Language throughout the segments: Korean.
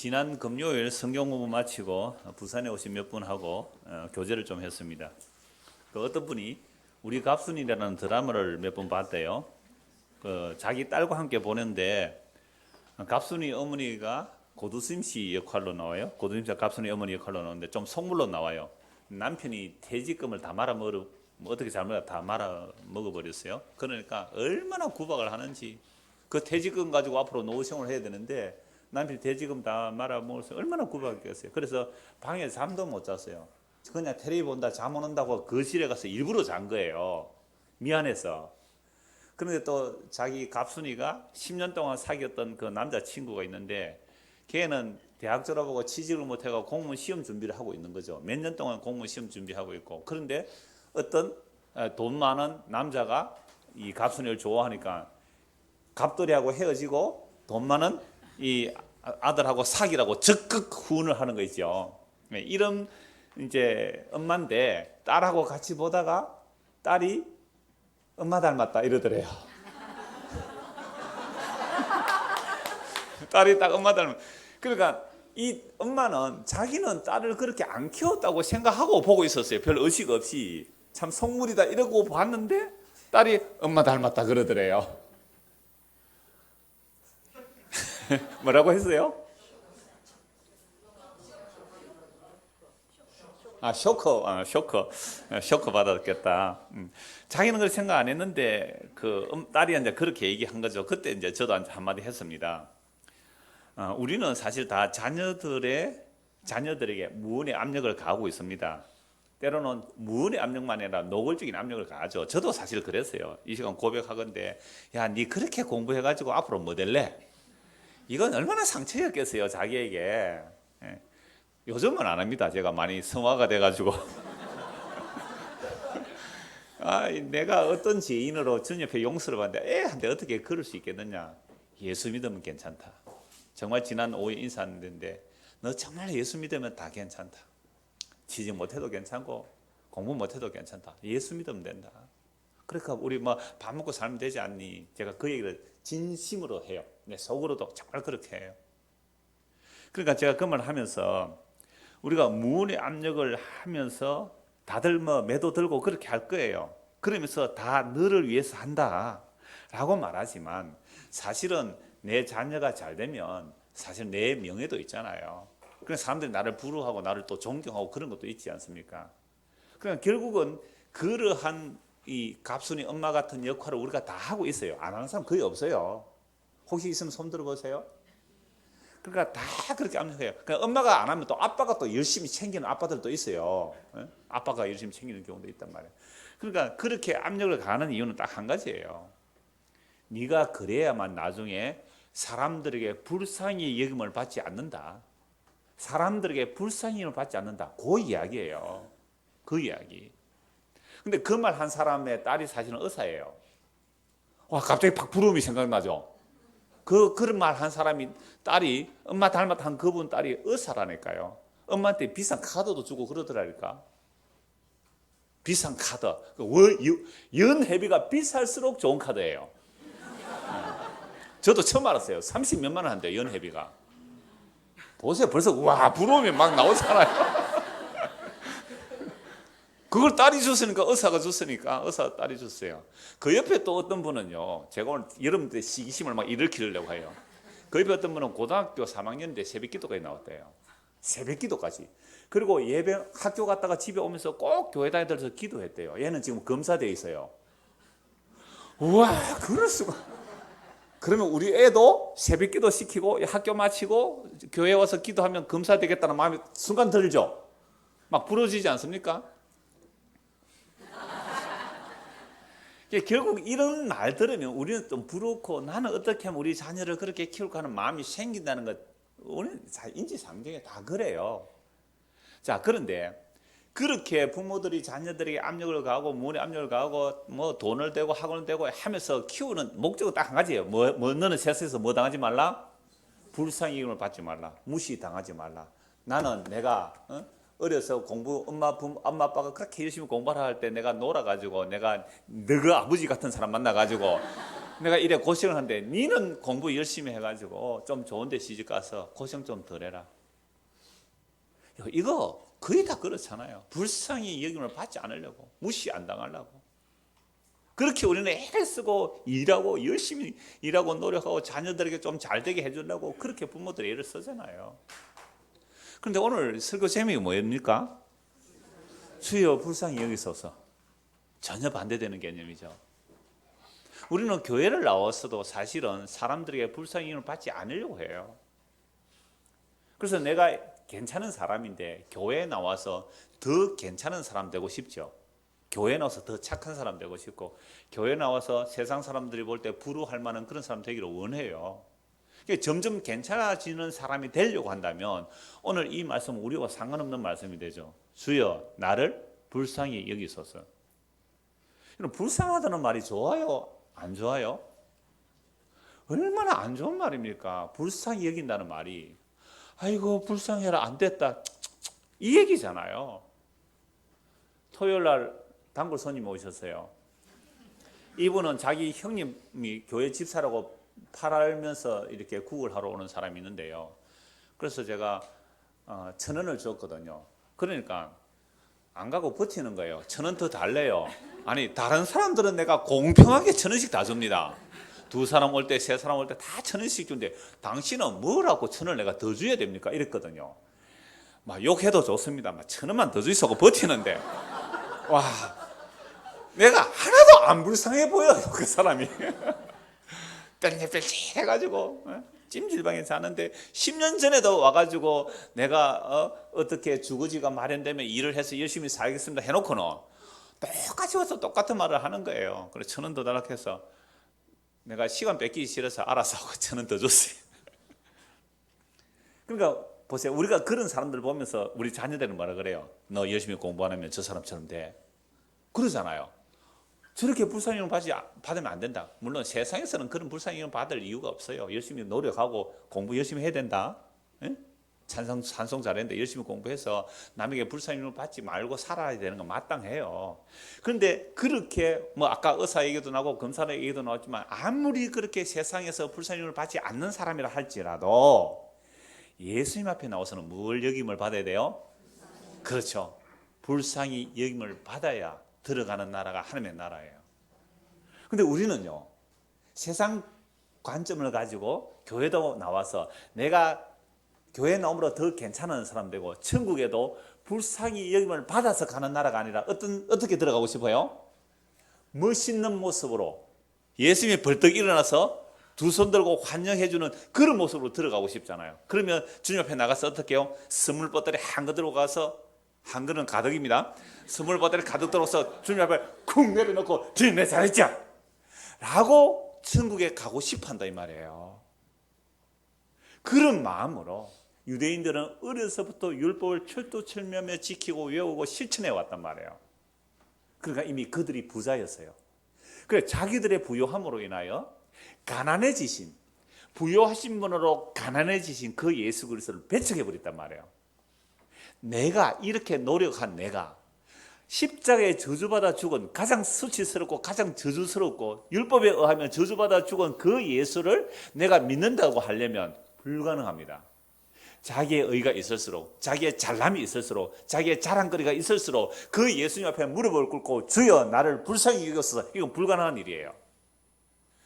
지난 금요일 성경 공부 마치고 부산에 오신 몇 분하고 교제를 좀 했습니다. 그 어떤 분이 우리 갑순이라는 드라마를 몇 번 봤대요. 그 자기 딸과 함께 보는데 갑순이 어머니가 고두심 씨 역할로 나와요. 고두심 씨가 갑순이 어머니 역할로 나오는데 좀 속물로 나와요. 남편이 퇴직금을 다 어떻게 잘못 다 말아 먹어버렸어요. 그러니까 얼마나 구박을 하는지, 그 퇴직금 가지고 앞으로 노후 생활을 해야 되는데 남편이 퇴직금 다 말아 먹어서 얼마나 구박했겠어요. 그래서 방에서 잠도 못 잤어요. 그냥 텔레비 본다 잠 안 온다고 거실에 가서 일부러 잔 거예요. 미안해서. 그런데 또 자기 갑순이가 10년 동안 사귀었던 그 남자친구가 있는데, 걔는 대학 졸업하고 취직을 못해서 공무원 시험 준비를 하고 있는 거죠. 몇 년 동안 공무원 시험 준비하고 있고, 그런데 어떤 돈 많은 남자가 이 갑순이를 좋아하니까 갑돌이하고 헤어지고 돈 많은 이 아들하고 사귀라고 적극 후원을 하는 거 있죠. 이런 이제 엄마인데, 딸하고 같이 보다가 딸이 엄마 닮았다 이러더래요. 딸이 딱 엄마 닮았다. 그러니까 이 엄마는 자기는 딸을 그렇게 안 키웠다고 생각하고 보고 있었어요. 별 의식 없이. 참 속물이다 이러고 봤는데 딸이 엄마 닮았다 그러더래요. 뭐라고 했어요? 쇼크 받았겠다. 자기는 그렇게 생각 안 했는데 그 딸이 이제 그렇게 얘기한 거죠. 그때 이제 저도 한마디 했습니다. 우리는 사실 다 자녀들에게 무언의 압력을 가하고 있습니다. 때로는 무언의 압력만 아니라 노골적인 압력을 가하죠. 저도 사실 그랬어요. 이 시간 고백하건대, 야, 니 그렇게 공부해가지고 앞으로 뭐 될래? 이건 얼마나 상처였겠어요, 자기에게. 요즘은 안 합니다. 제가 많이 성화가 돼가지고. 내가 어떤 죄인으로 전 옆에 용서를 받는데 애한테 어떻게 그럴 수 있겠느냐. 예수 믿으면 괜찮다. 정말 지난 5일 인사했는데, 너 정말 예수 믿으면 다 괜찮다. 취직 못해도 괜찮고 공부 못해도 괜찮다. 예수 믿으면 된다. 그러니까 우리 뭐 밥 먹고 살면 되지 않니? 제가 그 얘기를 진심으로 해요. 내 속으로도 정말 그렇게 해요. 그러니까 제가 그 말을 하면서, 우리가 무언의 압력을 하면서 다들 뭐 매도 들고 그렇게 할 거예요. 그러면서 다 너를 위해서 한다 라고 말하지만, 사실은 내 자녀가 잘 되면 사실 내 명예도 있잖아요. 그래서 사람들이 나를 부러워하고 나를 또 존경하고 그런 것도 있지 않습니까? 그러니까 결국은 그러한 이 갑순이 엄마 같은 역할을 우리가 다 하고 있어요. 안 하는 사람 거의 없어요. 혹시 있으면 손 들어보세요. 그러니까 다 그렇게 압력해요. 그러니까 엄마가 안 하면 또 아빠가 또 열심히 챙기는 아빠들도 있어요. 아빠가 열심히 챙기는 경우도 있단 말이에요. 그러니까 그렇게 압력을 가하는 이유는 딱 한 가지예요. 네가 그래야만 나중에 사람들에게 불쌍히 여김을 받지 않는다. 사람들에게 불쌍히 여김을 받지 않는다. 그 이야기예요. 그 이야기. 근데 그 말 한 사람의 딸이 사실은 의사예요. 와, 갑자기 팍 부러움이 생각나죠. 그런 말 한 사람이, 딸이 엄마 닮았다 한 그분 딸이 의사라니까요. 엄마한테 비싼 카드도 주고 그러더라니까. 비싼 카드. 연회비가 비쌀수록 좋은 카드예요. 저도 처음 알았어요. 30몇만 원 한대요, 연회비가. 보세요, 벌써 와, 부러움이 막 나오잖아요. 그걸 딸이 줬으니까, 의사가 줬으니까 의사 딸이 줬어요. 그 옆에 또 어떤 분은요, 제가 오늘 여러분들의 시기심을 막 일으키려고 해요. 그 옆에 어떤 분은 고등학교 3학년인데 새벽기도까지 나왔대요. 새벽기도까지. 그리고 예배 학교 갔다가 집에 오면서 꼭 교회 다니면서 기도했대요. 얘는 지금 검사돼 있어요. 우와, 그럴 수가. 그러면 우리 애도 새벽기도 시키고 학교 마치고 교회 와서 기도하면 검사 되겠다는 마음이 순간 들죠. 막 부러지지 않습니까? 결국 이런 말 들으면 우리는 좀 부럽고, 나는 어떻게 하면 우리 자녀를 그렇게 키울까 하는 마음이 생긴다는 것, 우리는 인지상정에 다 그래요. 자, 그런데 그렇게 부모들이 자녀들에게 압력을 가하고 무언의 압력을 가하고 뭐 돈을 대고 학원을 대고 하면서 키우는 목적은 딱 한 가지예요. 너는 세상에서 뭐 당하지 말라? 불쌍히 여김을 받지 말라. 무시당하지 말라. 나는 내가 어려서 엄마 아빠가 그렇게 열심히 공부를 할 때 내가 놀아가지고, 내가 너그 아버지 같은 사람 만나가지고 내가 이래 고생을 하는데 니는 공부 열심히 해가지고 좀 좋은 데 시집 가서 고생 좀 덜 해라. 이거 거의 다 그렇잖아요. 불쌍히 여김을 받지 않으려고, 무시 안 당하려고. 그렇게 우리는 애를 쓰고 일하고 열심히 일하고 노력하고 자녀들에게 좀 잘 되게 해주려고 그렇게 부모들이 애를 쓰잖아요. 그런데 오늘 설교 제목이 뭐입니까? 주여 불쌍히 여기소서. 전혀 반대되는 개념이죠. 우리는 교회를 나왔어도 사실은 사람들에게 불쌍히 여김을 받지 않으려고 해요. 그래서 내가 괜찮은 사람인데 교회에 나와서 더 괜찮은 사람 되고 싶죠. 교회에 나와서 더 착한 사람 되고 싶고, 교회에 나와서 세상 사람들이 볼 때 부러워할 만한 그런 사람 되기를 원해요. 점점 괜찮아지는 사람이 되려고 한다면 오늘 이 말씀은 우리와 상관없는 말씀이 되죠. 주여 나를 불쌍히 여기소서. 불쌍하다는 말이 좋아요? 안 좋아요? 얼마나 안 좋은 말입니까? 불쌍히 여긴다는 말이. 아이고 불쌍해라, 안 됐다, 이 얘기잖아요. 토요일 날 단골 손님 오셨어요. 이분은 자기 형님이 교회 집사라고 팔면서 이렇게 국을 하러 오는 사람이 있는데요. 그래서 제가 1,000원을 줬거든요. 그러니까 안 가고 버티는 거예요. 1,000원 더 달래요. 아니 다른 사람들은 내가 공평하게 1,000원씩 다 줍니다. 2사람 올 때, 3사람 올 때 다 1,000원씩 주는데 당신은 뭐라고 1,000원을 내가 더 줘야 됩니까? 이랬거든요. 막 욕해도 좋습니다. 막 1,000원만 더 주시고 버티는데, 와, 내가 하나도 안 불쌍해 보여요, 그 사람이. 뺄찔 해가지고 찜질방에 사는데 10년 전에도 와가지고 내가 어떻게 주거지가 마련되면 일을 해서 열심히 살겠습니다 해놓고는 똑같이 와서 똑같은 말을 하는 거예요. 그래서 1,000원 더 달라고 해서 내가 시간 뺏기기 싫어서 알아서 하고 1,000원 더 줬어요. 그러니까 보세요. 우리가 그런 사람들 보면서 우리 자녀들은 뭐라 그래요? 너 열심히 공부 안 하면 저 사람처럼 돼. 그러잖아요. 저렇게 불쌍히 받으면 안 된다. 물론 세상에서는 그런 불쌍히 받을 이유가 없어요. 열심히 노력하고 공부 열심히 해야 된다. 예? 찬송 잘해야 된다. 열심히 공부해서 남에게 불쌍히 받지 말고 살아야 되는 건 마땅해요. 그런데 그렇게 뭐 아까 의사 얘기도 나고 검사 얘기도 나왔지만 아무리 그렇게 세상에서 불쌍히 받지 않는 사람이라 할지라도 예수님 앞에 나와서는 뭘 여김을 받아야 돼요? 그렇죠. 불쌍히 여김을 받아야 들어가는 나라가 하나님의 나라예요. 근데 우리는요, 세상 관점을 가지고 교회도 나와서 내가 교회 나옴으로 더 괜찮은 사람 되고 천국에도 불쌍히 여김을 받아서 가는 나라가 아니라 어떻게 들어가고 싶어요? 멋있는 모습으로 예수님이 벌떡 일어나서 두 손 들고 환영해주는 그런 모습으로 들어가고 싶잖아요. 그러면 주님 앞에 나가서 어떻게 해요? 선물 보따리 한거 들고 가서, 한 그릇은 가득입니다. 선물 보따리 가득 들어서 주님 앞에 쿵 내려놓고 주님 내 잘했죠? 라고 천국에 가고 싶어한다 이 말이에요. 그런 마음으로 유대인들은 어려서부터 율법을 철두철미하며 지키고 외우고 실천해 왔단 말이에요. 그러니까 이미 그들이 부자였어요. 그래 자기들의 부요함으로 인하여 가난해지신, 부요하신 분으로 가난해지신 그 예수 그리스도를 배척해 버렸단 말이에요. 내가 이렇게 노력한 내가 십자가에 저주받아 죽은 가장 수치스럽고 가장 저주스럽고 율법에 의하면 저주받아 죽은 그 예수를 내가 믿는다고 하려면 불가능합니다. 자기의 의가 있을수록, 자기의 잘남이 있을수록, 자기의 자랑거리가 있을수록 그 예수님 앞에 무릎을 꿇고 주여 나를 불쌍히 여기소서, 이건 불가능한 일이에요.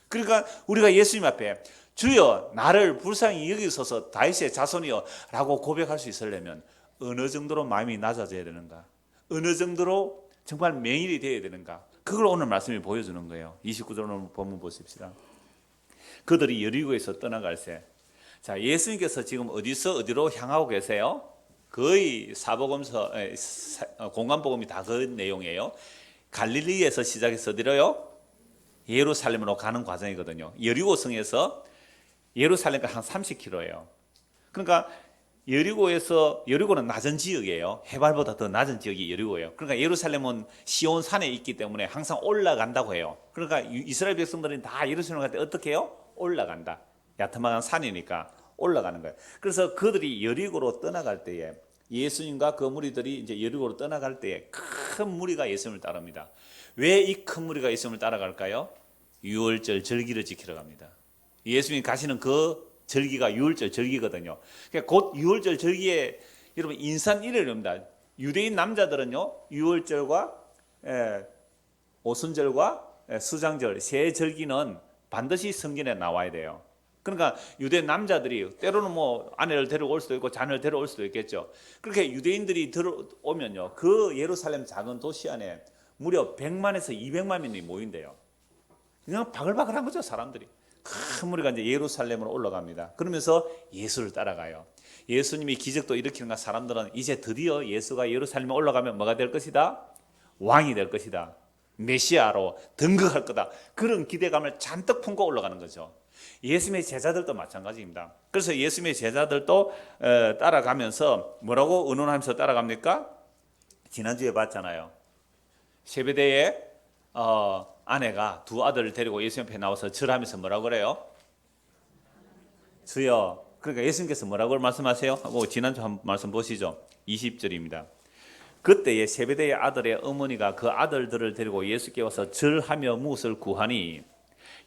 그러니까 우리가 예수님 앞에 주여 나를 불쌍히 여기소서 다윗의 자손이여 라고 고백할 수 있으려면 어느 정도로 마음이 낮아져야 되는가, 어느 정도로 정말 맹인이 되어야 되는가, 그걸 오늘 말씀이 보여주는 거예요. 29절 본문 보십시다. 그들이 여리고에서 떠나갈새. 자, 예수님께서 지금 어디로 향하고 계세요? 거의 사복음서, 공간복음이 다 그 내용이에요. 갈릴리에서 시작해서 어디로요? 예루살렘으로 가는 과정이거든요. 여리고성에서 예루살렘까지 한 30km예요. 그러니까 여리고는 낮은 지역이에요. 해발보다 더 낮은 지역이 여리고예요. 그러니까 예루살렘은 시온 산에 있기 때문에 항상 올라간다고 해요. 그러니까 이스라엘 백성들은 다 예루살렘 갈 때 어떻게 해요? 올라간다. 야트막한 산이니까 올라가는 거예요. 그래서 그들이 여리고로 떠나갈 때에 예수님과 그 무리들이 이제 여리고로 떠나갈 때에 큰 무리가 예수님을 따릅니다. 왜 이 큰 무리가 예수님을 따라갈까요? 유월절 절기를 지키러 갑니다. 예수님이 가시는 그 절기가 유월절 절기거든요. 그러니까 곧 유월절 절기에 여러분 인산일월입니다. 유대인 남자들은요 유월절과 오순절과 수장절 세 절기는 반드시 성경에 나와야 돼요. 그러니까 유대인 남자들이 때로는 뭐 아내를 데려올 수도 있고 자녀를 데려올 수도 있겠죠. 그렇게 유대인들이 들어오면요 그 예루살렘 작은 도시 안에 무려 100만에서 200만 명이 모인대요. 그냥 바글바글한 거죠. 사람들이 큰 무리가 이제 예루살렘으로 올라갑니다. 그러면서 예수를 따라가요. 예수님이 기적도 일으키는가 사람들은 이제 드디어 예수가 예루살렘에 올라가면 뭐가 될 것이다? 왕이 될 것이다. 메시아로 등극할 거다. 그런 기대감을 잔뜩 품고 올라가는 거죠. 예수님의 제자들도 마찬가지입니다. 그래서 예수님의 제자들도 따라가면서 뭐라고 의논하면서 따라갑니까? 지난주에 봤잖아요. 세베대의 아내가 두 아들을 데리고 예수님 앞에 나와서 절하면서 뭐라고 그래요? 주여. 그러니까 예수님께서 뭐라고 말씀하세요? 지난주 한 말씀 보시죠. 20절입니다. 그때에 세베대의 아들의 어머니가 그 아들들을 데리고 예수께 와서 절하며 무엇을 구하니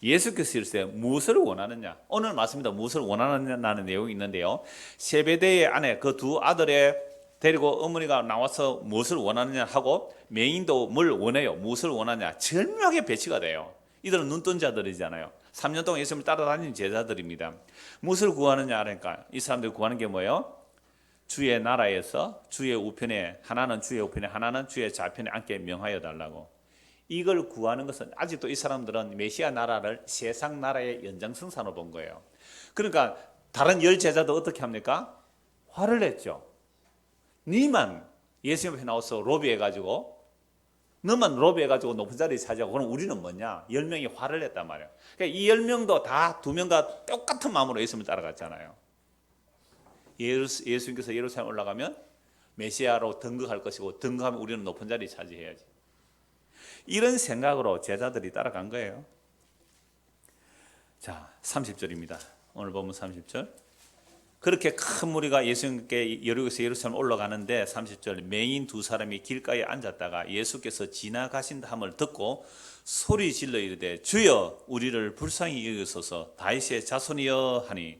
예수께서 이르시되 무엇을 원하느냐? 오늘 말씀입니다. 무엇을 원하느냐는 내용이 있는데요. 세베대의 아내 그 두 아들의 데리고 어머니가 나와서 무엇을 원하느냐 하고 맹인도 뭘 원해요? 무엇을 원하냐? 절묘하게 배치가 돼요. 이들은 눈뜬 자들이잖아요. 3년 동안 예수님을 따라다니는 제자들입니다. 무엇을 구하느냐 하니까 이 사람들이 구하는 게 뭐예요? 주의 나라에서 주의 우편에 하나는 주의 우편에 하나는 주의 좌편에 앉게 명하여 달라고. 이걸 구하는 것은 아직도 이 사람들은 메시아 나라를 세상 나라의 연장선상으로 본 거예요. 그러니까 다른 열 제자도 어떻게 합니까? 화를 냈죠. 니만 예수님 앞에 나와서 로비해가지고 너만 로비해가지고 높은 자리 차지하고 그럼 우리는 뭐냐? 10명이 화를 냈단 말이에요. 그러니까 이 10명도 다 2명과 똑같은 마음으로 예수님을 따라갔잖아요. 예수님께서 예루살렘 올라가면 메시아로 등극할 것이고 등극하면 우리는 높은 자리 차지해야지. 이런 생각으로 제자들이 따라간 거예요. 자, 30절입니다. 오늘 보면 30절. 그렇게 큰 무리가 예수님께 여리고에서 예루살렘 올라가는데 30절 맹인 두 사람이 길가에 앉았다가 예수께서 지나가신다 함을 듣고 소리 질러 이르되 주여 우리를 불쌍히 여기소서 다윗의 자손이여 하니.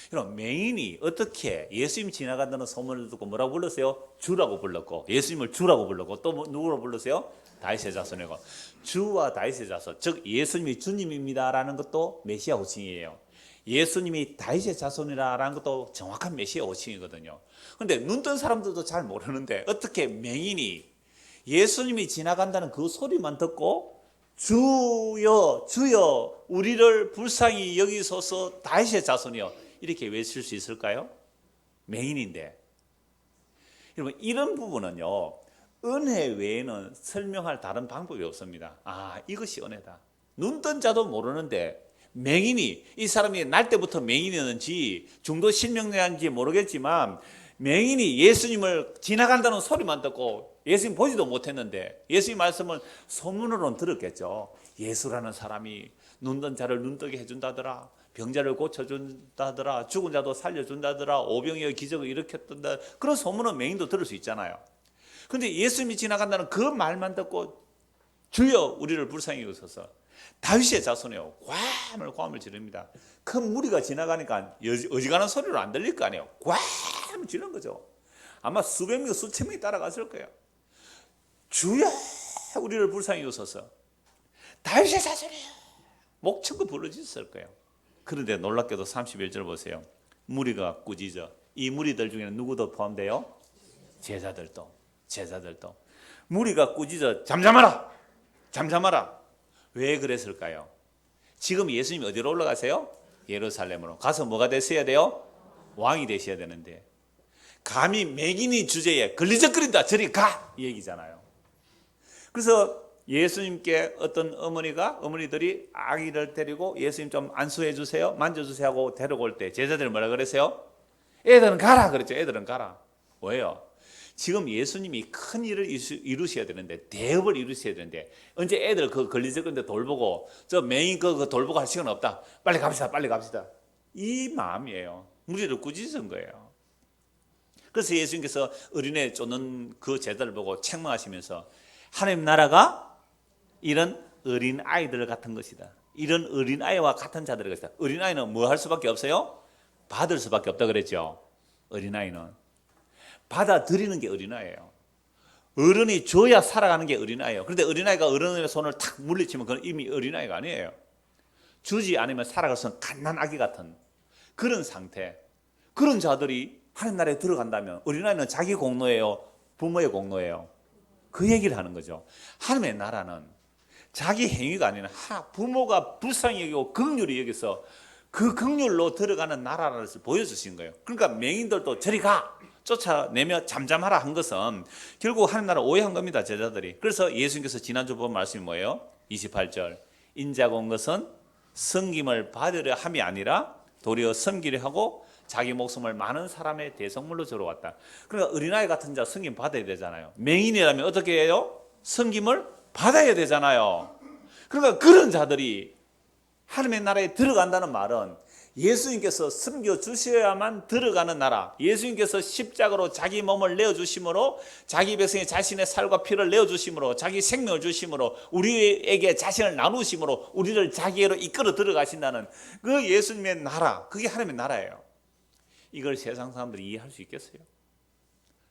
그럼 맹인이 어떻게 예수님 지나간다는 소문을 듣고 뭐라고 불렀어요? 주라고 불렀고 예수님을 주라고 불렀고 또 누구로 불렀어요? 다윗의 자손이고. 주와 다윗의 자손, 즉 예수님이 주님입니다라는 것도 메시아 호칭이에요. 예수님이 다윗의 자손이라는 것도 정확한 메시아 호칭이거든요. 그런데 눈뜬 사람들도 잘 모르는데 어떻게 맹인이 예수님이 지나간다는 그 소리만 듣고 주여 주여 우리를 불쌍히 여기소서 다윗의 자손이여 이렇게 외칠 수 있을까요? 맹인인데. 여러분 이런 부분은요 은혜 외에는 설명할 다른 방법이 없습니다. 아 이것이 은혜다. 눈뜬 자도 모르는데 맹인이 이 사람이 날 때부터 맹인이었는지 중도 실명자인지 모르겠지만 맹인이 예수님을 지나간다는 소리만 듣고 예수님 보지도 못했는데 예수님 말씀을 소문으로는 들었겠죠. 예수라는 사람이 눈뜬 자를 눈뜨게 해준다더라. 병자를 고쳐준다더라. 죽은 자도 살려준다더라. 오병이어 기적을 일으켰던다. 그런 소문은 맹인도 들을 수 있잖아요. 그런데 예수님이 지나간다는 그 말만 듣고 주여 우리를 불쌍히 여기소서 다윗의 자손이요 괌을 지릅니다. 큰 무리가 지나가니까 어지간한 소리로 안 들릴 거 아니에요. 괌을 지른 거죠. 아마 수백 명 수천 명이 따라갔을 거예요. 주여 우리를 불쌍히 여기소서 다윗의 자손이요 목청껏 부르짖었을 거예요. 그런데 놀랍게도 31절 보세요. 무리가 꾸짖어. 이 무리들 중에는 누구도 포함돼요? 제자들도. 무리가 꾸짖어 잠잠하라. 왜 그랬을까요? 지금 예수님이 어디로 올라가세요? 예루살렘으로 가서 뭐가 되셔야 돼요? 왕이 되셔야 되는데 감히 맹인이 주제에 걸리적거린다 저리 가! 이 얘기잖아요. 그래서 예수님께 어떤 어머니들이 아기를 데리고 예수님 좀 안수해 주세요 만져주세요 하고 데려올 때 제자들이 뭐라 그랬어요? 애들은 가라 그랬죠. 애들은 가라. 왜요? 지금 예수님이 큰 일을 이루셔야 되는데 대업을 이루셔야 되는데 언제 애들 그 걸리적거리는데 돌보고 저 맹인 그 돌보고 할 시간 없다. 빨리 갑시다. 이 마음이에요. 무리를 꾸짖은 거예요. 그래서 예수님께서 어린애 쫓는 그 제자를 보고 책망하시면서 하나님 나라가 이런 어린 아이들 같은 것이다. 이런 어린아이와 같은 자들이 있어요. 어린아이는 뭐 할 수밖에 없어요? 받을 수밖에 없다 그랬죠. 어린아이는 받아들이는 게 어린아이예요. 어른이 줘야 살아가는 게 어린아이예요. 그런데 어린아이가 어른의 손을 탁 물리치면 그건 이미 어린아이가 아니에요. 주지 않으면 살아갈 수 없는 갓난아기 같은 그런 상태. 그런 자들이 하나님 나라에 들어간다면 어린아이는 자기 공로예요? 부모의 공로예요? 그 얘기를 하는 거죠. 하나님의 나라는 자기 행위가 아니라 부모가 불쌍히 여기고 긍휼히 여기서 그 긍휼로 들어가는 나라를 보여주신 거예요. 그러니까 맹인들도 저리 가! 쫓아내며 잠잠하라 한 것은 결국 하나님 나라 오해한 겁니다. 제자들이. 그래서 예수님께서 지난주 본 말씀이 뭐예요? 28절 인자가 온 것은 섬김을 받으려 함이 아니라 도리어 섬기려 하고 자기 목숨을 많은 사람의 대성물로 주러 왔다. 그러니까 어린아이 같은 자 섬김 받아야 되잖아요. 맹인이라면 어떻게 해요? 섬김을 받아야 되잖아요. 그러니까 그런 자들이 하나님의 나라에 들어간다는 말은 예수님께서 섬겨주셔야만 들어가는 나라, 예수님께서 십자가로 자기 몸을 내어주심으로 자기 백성의 자신의 살과 피를 내어주심으로 자기 생명을 주심으로 우리에게 자신을 나누심으로 우리를 자기로 이끌어 들어가신다는 그 예수님의 나라, 그게 하나님의 나라예요. 이걸 세상 사람들이 이해할 수 있겠어요?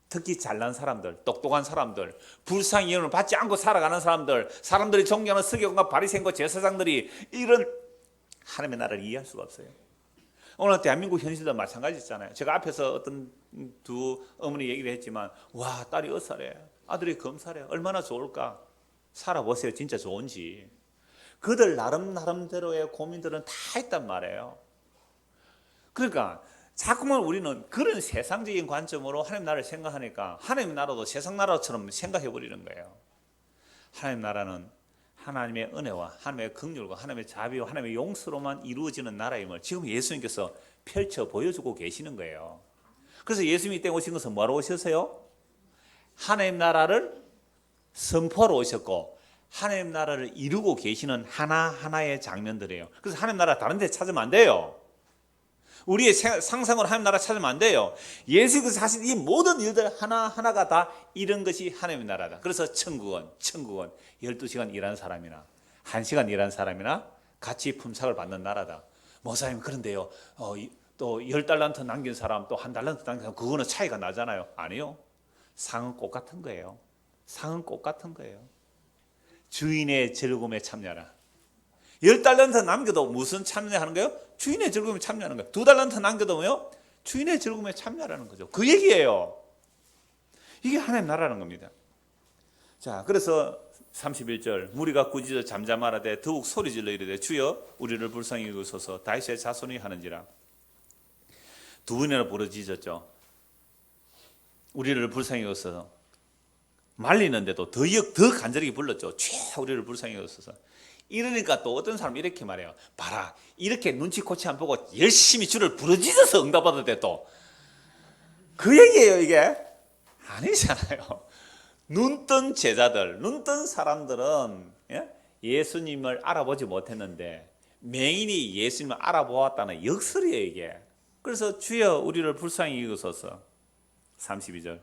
특히 잘난 사람들, 똑똑한 사람들, 불쌍히 여김을 받지 않고 살아가는 사람들, 사람들이 존경하는 서기관과 바리새인과 제사장들이 이런 하나님의 나라를 이해할 수가 없어요. 오늘 대한민국 현실도 마찬가지잖아요. 제가 앞에서 어떤 두 어머니 얘기를 했지만 와, 딸이 의사래, 아들이 검사래, 얼마나 좋을까. 살아보세요. 진짜 좋은지. 그들 나름대로의 고민들은 다 있단 말이에요. 그러니까 자꾸만 우리는 그런 세상적인 관점으로 하나님 나라를 생각하니까 하나님 나라도 세상 나라처럼 생각해버리는 거예요. 하나님 나라는 하나님의 은혜와 하나님의 긍휼과 하나님의 자비와 하나님의 용서로만 이루어지는 나라임을 지금 예수님께서 펼쳐 보여주고 계시는 거예요. 그래서 예수님이 이 땅에 오신 것은 뭐하러 오셨어요? 하나님 나라를 선포하러 오셨고 하나님 나라를 이루고 계시는 하나하나의 장면들이에요. 그래서 하나님 나라 다른 데 찾으면 안 돼요. 우리의 상상으로 하나님 나라 찾으면 안 돼요. 예수께서 사실 이 모든 일들 하나하나가 다 이런 것이 하나님의 나라다. 그래서 천국은 12시간 일하는 사람이나 1시간 일하는 사람이나 같이 품삯을 받는 나라다. 목사님 그런데요, 또 10달란트 남긴 사람 또 1달란트 남긴 사람 그거는 차이가 나잖아요. 아니요. 상은 똑같은 거예요. 상은 똑같은 거예요. 주인의 즐거움에 참여하라. 10달란트 남겨도 무슨 참여하는 거예요? 주인의 즐거움에 참여하는 거예요. 2달란트 남겨도 뭐요? 주인의 즐거움에 참여하라는 거죠. 그 얘기예요. 이게 하나님 나라라는 겁니다. 자, 그래서 31절 무리가 꾸짖어 잠잠하라되 더욱 소리질러 이르되 주여 우리를 불쌍히 여기소서 다윗의 자손이 하는지라. 두 번이나 부르짖었죠. 우리를 불쌍히 여기소서. 말리는데도 더 간절하게 불렀죠. 주여 우리를 불쌍히 여기소서. 이러니까 또 어떤 사람이 이렇게 말해요. 봐라, 이렇게 눈치코치 안 보고 열심히 주를 부르짖어서 응답받을 또 그 얘기예요. 이게 아니잖아요. 눈뜬 제자들, 눈뜬 사람들은 예수님을 알아보지 못했는데 맹인이 예수님을 알아보았다는 역설이에요 이게. 그래서 주여 우리를 불쌍히 여기소서. 32절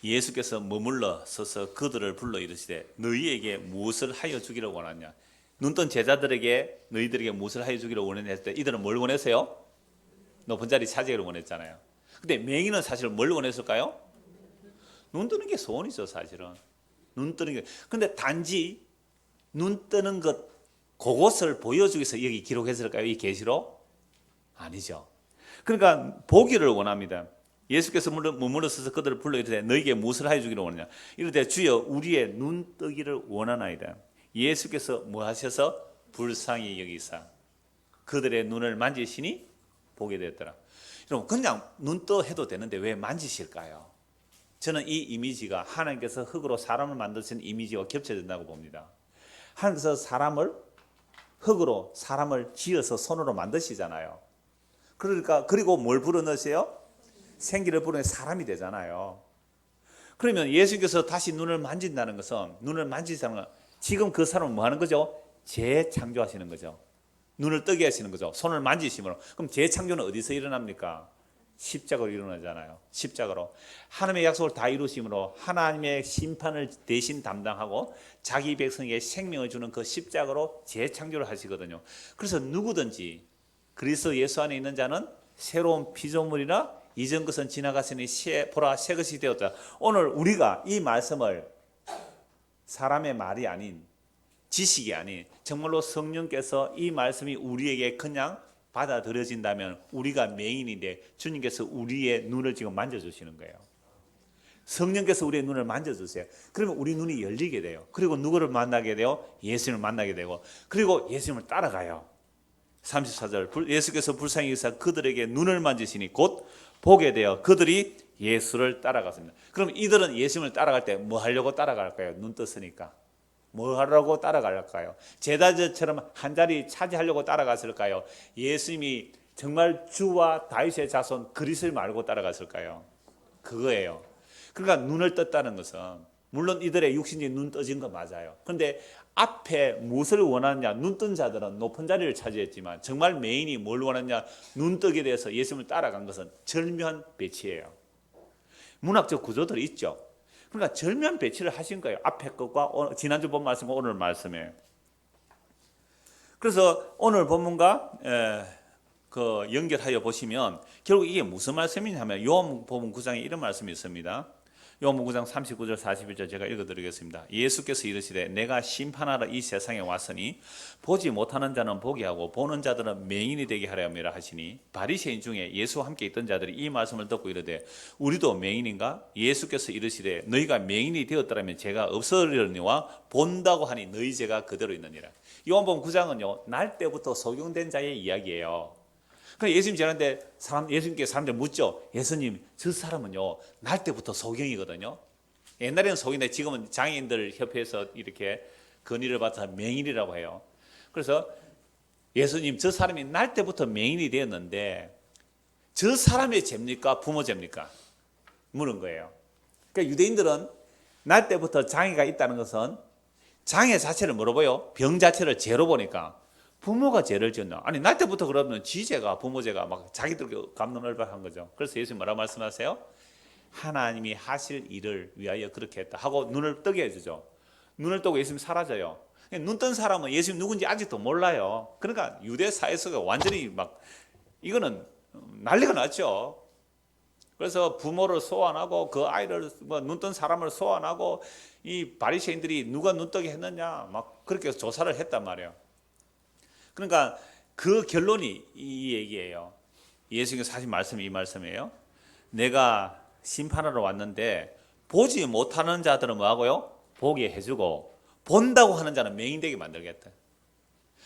예수께서 머물러 서서 그들을 불러 이르시되 너희에게 무엇을 하여 주기를 원하냐. 눈뜬 제자들에게 너희들에게 무엇을 하여 주기를 원했냐 했을 때 이들은 뭘 원했어요? 높은 자리 차지하기를 원했잖아요. 근데 맹인은 사실 뭘 원했을까요? 눈 뜨는 게 소원이죠 사실은. 눈 뜨는 게. 근데 단지 눈 뜨는 것 그것을 보여주기 위해서 여기 기록했을까요? 이 계시로? 아니죠. 그러니까 보기를 원합니다. 예수께서 머물러 서서 그들을 불러 이르되 너희에게 무엇을 하여 주기를 원하냐. 이르되 주여 우리의 눈 뜨기를 원하나이다. 예수께서 뭐 하셔서 불쌍히 여기사 그들의 눈을 만지시니 보게 되었더라. 여러분 그냥 눈 떠 해도 되는데 왜 만지실까요? 저는 이 이미지가 하나님께서 흙으로 사람을 만드신 이미지와 겹쳐진다고 봅니다. 하나님께서 흙으로 사람을 지어서 손으로 만드시잖아요. 그러니까 그리고 뭘 불어넣으세요? 생기를 불어내 사람이 되잖아요. 그러면 예수께서 다시 눈을 만진다는 것은 눈을 만지시는 건 지금 그 사람은 뭐 하는 거죠? 재창조하시는 거죠. 눈을 뜨게 하시는 거죠. 손을 만지심으로. 그럼 재창조는 어디서 일어납니까? 십자가로 일어나잖아요. 십자가로 하나님의 약속을 다 이루심으로 하나님의 심판을 대신 담당하고 자기 백성에게 생명을 주는 그 십자가로 재창조를 하시거든요. 그래서 누구든지 그리스도 예수 안에 있는 자는 새로운 피조물이라 이전 것은 지나갔으니 보라 새 것이 되었다. 오늘 우리가 이 말씀을 사람의 말이 아닌 지식이 아닌 정말로 성령께서 이 말씀이 우리에게 그냥 받아들여진다면 우리가 맹인인데 주님께서 우리의 눈을 지금 만져주시는 거예요. 성령께서 우리의 눈을 만져주세요. 그러면 우리 눈이 열리게 돼요. 그리고 누구를 만나게 돼요? 예수님을 만나게 되고 그리고 예수님을 따라가요. 34절 예수께서 불쌍히 여기사 그들에게 눈을 만지시니 곧 보게 되어 그들이 예수를 따라갔습니다. 그럼 이들은 예수님을 따라갈 때 뭐 하려고 따라갈까요? 눈 떴으니까. 뭐 하려고 따라갈까요? 제자들처럼 한 자리 차지하려고 따라갔을까요? 예수님이 정말 주와 다윗의 자손 그리스도를 알고 따라갔을까요? 그거예요. 그러니까 눈을 떴다는 것은 물론 이들의 육신이 눈 떠진 거 맞아요. 그런데 앞에 무엇을 원하느냐? 눈 뜬 자들은 높은 자리를 차지했지만 정말 메인이 뭘 원하느냐? 눈 뜨게 돼서 예수님을 따라간 것은 절묘한 배치예요. 문학적 구조들이 있죠. 그러니까 절묘한 배치를 하신 거예요. 앞에 것과 지난주 본 말씀과 오늘 말씀에. 그래서 오늘 본문과 연결하여 보시면 결국 이게 무슨 말씀이냐면 요한복음 9장에 이런 말씀이 있습니다. 요한복음 9장 39절 41절 제가 읽어드리겠습니다. 예수께서 이르시되 내가 심판하러 이 세상에 왔으니 보지 못하는 자는 보게 하고 보는 자들은 맹인이 되게 하려 함이라 하시니 바리새인 중에 예수와 함께 있던 자들이 이 말씀을 듣고 이르되 우리도 맹인인가? 예수께서 이르시되 너희가 맹인이 되었더라면 죄가 없으려니와 본다고 하니 너희 죄가 그대로 있느니라. 요한복음 9장은요 날 때부터 소경된 자의 이야기예요. 그러니까 예수님 지나는데 예수님께 사람들 묻죠. 예수님 저 사람은요 날 때부터 소경이거든요. 옛날에는 소경인데 지금은 장애인들 협회에서 이렇게 건의를 받아서 맹인이라고 해요. 그래서 예수님 저 사람이 날 때부터 맹인이 되었는데 저 사람의 죄입니까? 부모 죄입니까? 물은 거예요. 그러니까 유대인들은 날 때부터 장애가 있다는 것은 장애 자체를 뭐로 보여? 병 자체를 죄로 보니까 부모가 죄를 지었나? 아니 날 때부터 그러면 지죄가 부모죄가 막 자기들 감론을박한 거죠. 그래서 예수님 뭐라고 말씀하세요? 하나님이 하실 일을 위하여 그렇게 했다 하고 눈을 뜨게 해주죠. 눈을 뜨고 예수님 사라져요. 눈 뜬 사람은 예수님 누군지 아직도 몰라요. 그러니까 유대 사회에서 완전히 막 이거는 난리가 났죠. 그래서 부모를 소환하고 그 아이를 눈 뜬 사람을 소환하고 이 바리새인들이 누가 눈 뜨게 했느냐 막 그렇게 조사를 했단 말이에요. 그러니까 그 결론이 이 얘기예요. 예수님께서 하신 말씀이 이 말씀이에요. 내가 심판하러 왔는데 보지 못하는 자들은 뭐하고요? 보게 해주고 본다고 하는 자는 맹인되게 만들겠다.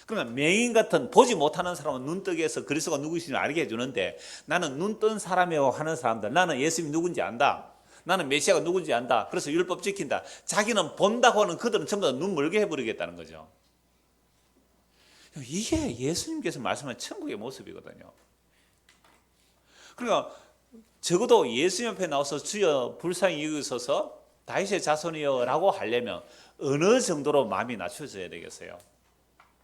그러니까 맹인 같은 보지 못하는 사람은 눈 뜨게 해서 그리스도가 누구신지 알게 해주는데 나는 눈 뜬 사람이라고 하는 사람들 나는 예수님이 누군지 안다. 나는 메시아가 누군지 안다. 그래서 율법 지킨다. 자기는 본다고 하는 그들은 전부 다 눈 멀게 해버리겠다는 거죠. 이게 예수님께서 말씀하신 천국의 모습이거든요. 그러니까 적어도 예수님 앞에 나와서 주여 불쌍히 여기소서 다윗의 자손이여 라고 하려면 어느 정도로 마음이 낮춰져야 되겠어요.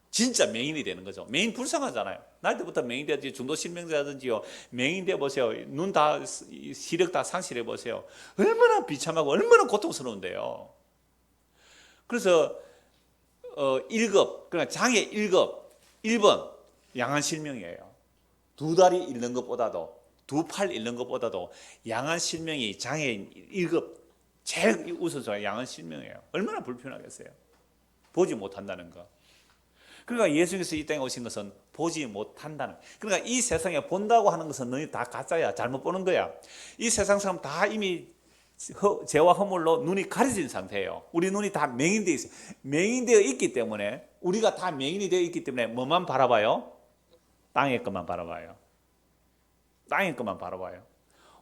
진짜 맹인이 되는 거죠. 맹인 불쌍하잖아요. 날 때부터 맹인 되든지 중도 실명자든지요. 맹인 돼 보세요. 눈 다 시력 다 상실해 보세요. 얼마나 비참하고 얼마나 고통스러운데요. 그래서 1급 그러니까 장애 1급 1번 양한 실명이에요. 두 다리 잃는 것보다도 두 팔 잃는 것보다도 양한 실명이 장애인 1급 제일 우선순위가 양한 실명이에요. 얼마나 불편하겠어요. 보지 못한다는 거. 그러니까 예수님께서 이 땅에 오신 것은 보지 못한다는. 그러니까 이 세상에 본다고 하는 것은 너희 다 가짜야. 잘못 보는 거야. 이 세상 사람 다 이미 죄와 허물로 눈이 가려진 상태예요. 우리 눈이 다 맹인되어 있어요. 맹인되어 있기 때문에 우리가 다 맹인이 되어 있기 때문에 뭐만 바라봐요? 땅의 것만 바라봐요. 땅의 것만 바라봐요.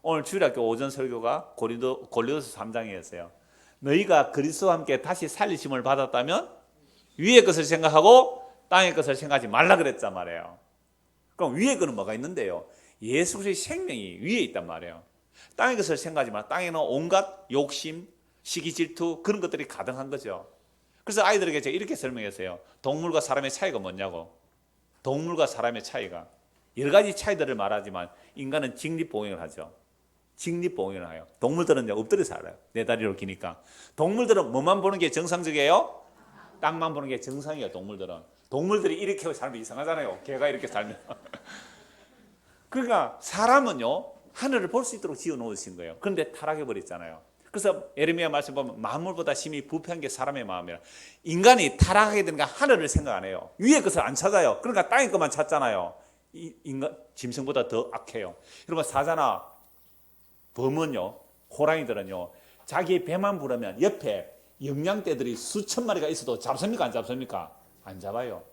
오늘 주일학교 오전 설교가 고린도서 3장이었어요. 너희가 그리스도와 함께 다시 살리심을 받았다면 위의 것을 생각하고 땅의 것을 생각하지 말라 그랬단 말이에요. 그럼 위의 것은 뭐가 있는데요? 예수 그리스도의 생명이 위에 있단 말이에요. 땅의 것을 생각하지 마. 땅에는 온갖 욕심, 시기 질투 그런 것들이 가득한 거죠. 그래서 아이들에게 제가 이렇게 설명했어요. 동물과 사람의 차이가 뭐냐고. 동물과 사람의 차이가 여러 가지 차이들을 말하지만 인간은 직립보행을 하죠. 직립보행을 해요. 동물들은 엎드려서 살아요. 네 다리로 기니까. 동물들은 뭐만 보는 게 정상적이에요? 땅만 보는 게 정상이에요. 동물들이 이렇게 살면 이상하잖아요. 개가 이렇게 살면. 그러니까 사람은요, 하늘을 볼 수 있도록 지어 놓으신 거예요. 그런데 타락해 버렸잖아요. 그래서 에레미야 말씀 보면 만물보다 심히 부패한 게 사람의 마음이라. 인간이 타락하게 되니까 하늘을 생각 안 해요. 위의 것을 안 찾아요. 그러니까 땅의 것만 찾잖아요. 인간 짐승보다 더 악해요. 여러분, 사자나 범은요, 호랑이들은요, 자기 배만 부르면 옆에 영양떼들이 수천 마리가 있어도 잡습니까? 안 잡습니까? 안 잡아요.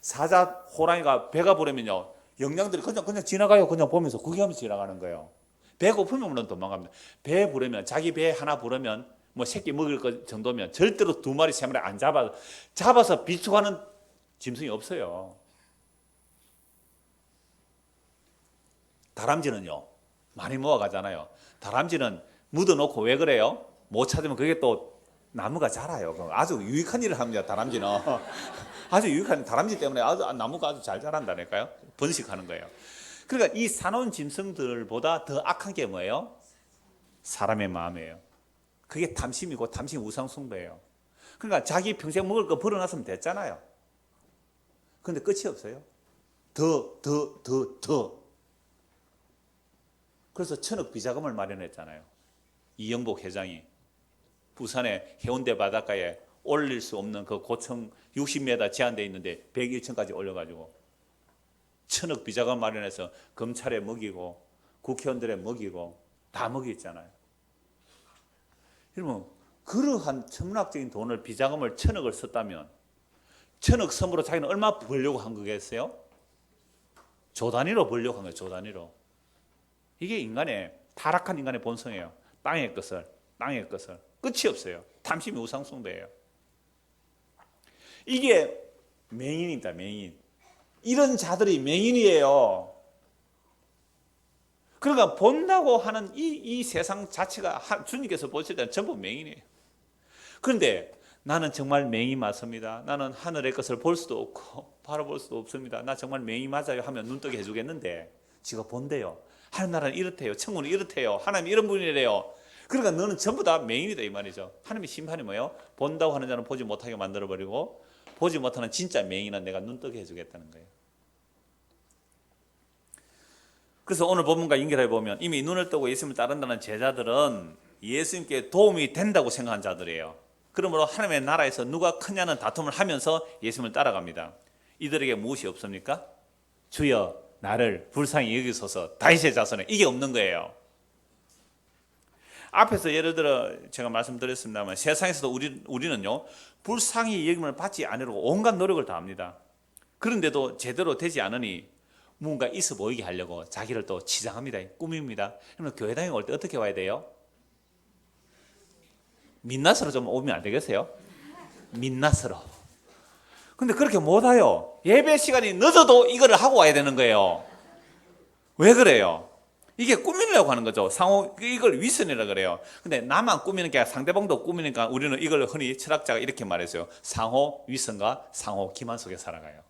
사자, 호랑이가 배가 부르면요, 영양들이 그냥 지나가요. 그냥 보면서 구경하면서 지나가는 거예요. 배 고프면 물론 도망갑니다. 배 부르면, 자기 배 하나 부르면 뭐 새끼 먹을 것 정도면 절대로 두 마리, 세 마리 안 잡아서 비축하는 짐승이 없어요. 다람쥐는요, 많이 모아가잖아요. 다람쥐는 묻어놓고 왜 그래요? 못 찾으면 그게 또 나무가 자라요. 아주 유익한 일을 합니다. 다람쥐는. 아주 유익한, 다람쥐 때문에 나무가 아주 잘 자란다니까요. 번식하는 거예요. 그러니까 이 사나운 짐승들보다 더 악한 게 뭐예요? 사람의 마음이에요. 그게 탐심이고 탐심 우상숭배예요. 그러니까 자기 평생 먹을 거 벌어놨으면 됐잖아요. 그런데 끝이 없어요. 더. 그래서 천억 비자금을 마련했잖아요. 이영복 회장이 부산의 해운대 바닷가에 올릴 수 없는 그 고층 60m 제한되어 있는데 101층까지 올려가지고 천억 비자금 마련해서 검찰에 먹이고 국회의원들에 먹이고 다 먹였잖아요. 여러분, 그러한 천문학적인 돈을, 비자금을 천억을 썼다면 천억 섬으로 자기는 얼마 벌려고 한 거겠어요? 조 단위로 벌려고 한 거예요. 조 단위로. 이게 타락한 인간의 본성이에요. 땅의 것을 끝이 없어요. 탐심이 우상숭배예요. 이게 맹인입니다. 맹인. 이런 자들이 맹인이에요. 그러니까 본다고 하는 이 세상 자체가 주님께서 보실 때는 전부 맹인이에요. 그런데 나는 정말 맹인 맞습니다. 나는 하늘의 것을 볼 수도 없고 바라볼 수도 없습니다. 나 정말 맹인 맞아요 하면 눈뜨게 해주겠는데 지가 본대요. 하나님 나라는 이렇대요. 천국은 이렇대요. 하나님이 이런 분이래요. 그러니까 너는 전부 다 맹인이다 이 말이죠. 하나님의 심판이 뭐예요? 본다고 하는 자는 보지 못하게 만들어버리고 보지 못하는 진짜 맹인은 내가 눈뜨게 해주겠다는 거예요. 그래서 오늘 본문과 연결해 보면 이미 눈을 뜨고 예수님을 따른다는 제자들은 예수님께 도움이 된다고 생각한 자들이에요. 그러므로 하나님의 나라에서 누가 크냐는 다툼을 하면서 예수님을 따라갑니다. 이들에게 무엇이 없습니까? 주여 나를 불쌍히 여기소서 다윗의 자손에, 이게 없는 거예요. 앞에서 예를 들어 제가 말씀드렸습니다만 세상에서도 우리는요 불쌍히 여김을 받지 않으려고 온갖 노력을 다합니다. 그런데도 제대로 되지 않으니 뭔가 있어 보이게 하려고 자기를 또 치장합니다. 꾸밉니다. 그러면 교회당에 올 때 어떻게 와야 돼요? 민낯으로 좀 오면 안 되겠어요? 민낯으로. 근데 그렇게 못 와요. 예배 시간이 늦어도 이거를 하고 와야 되는 거예요. 왜 그래요? 이게 꾸미려고 하는 거죠. 이걸 위선이라 그래요. 근데 나만 꾸미는 게 아니라 상대방도 꾸미니까 우리는 이걸 흔히 철학자가 이렇게 말했어요. 상호 위선과 상호 기만 속에 살아가요.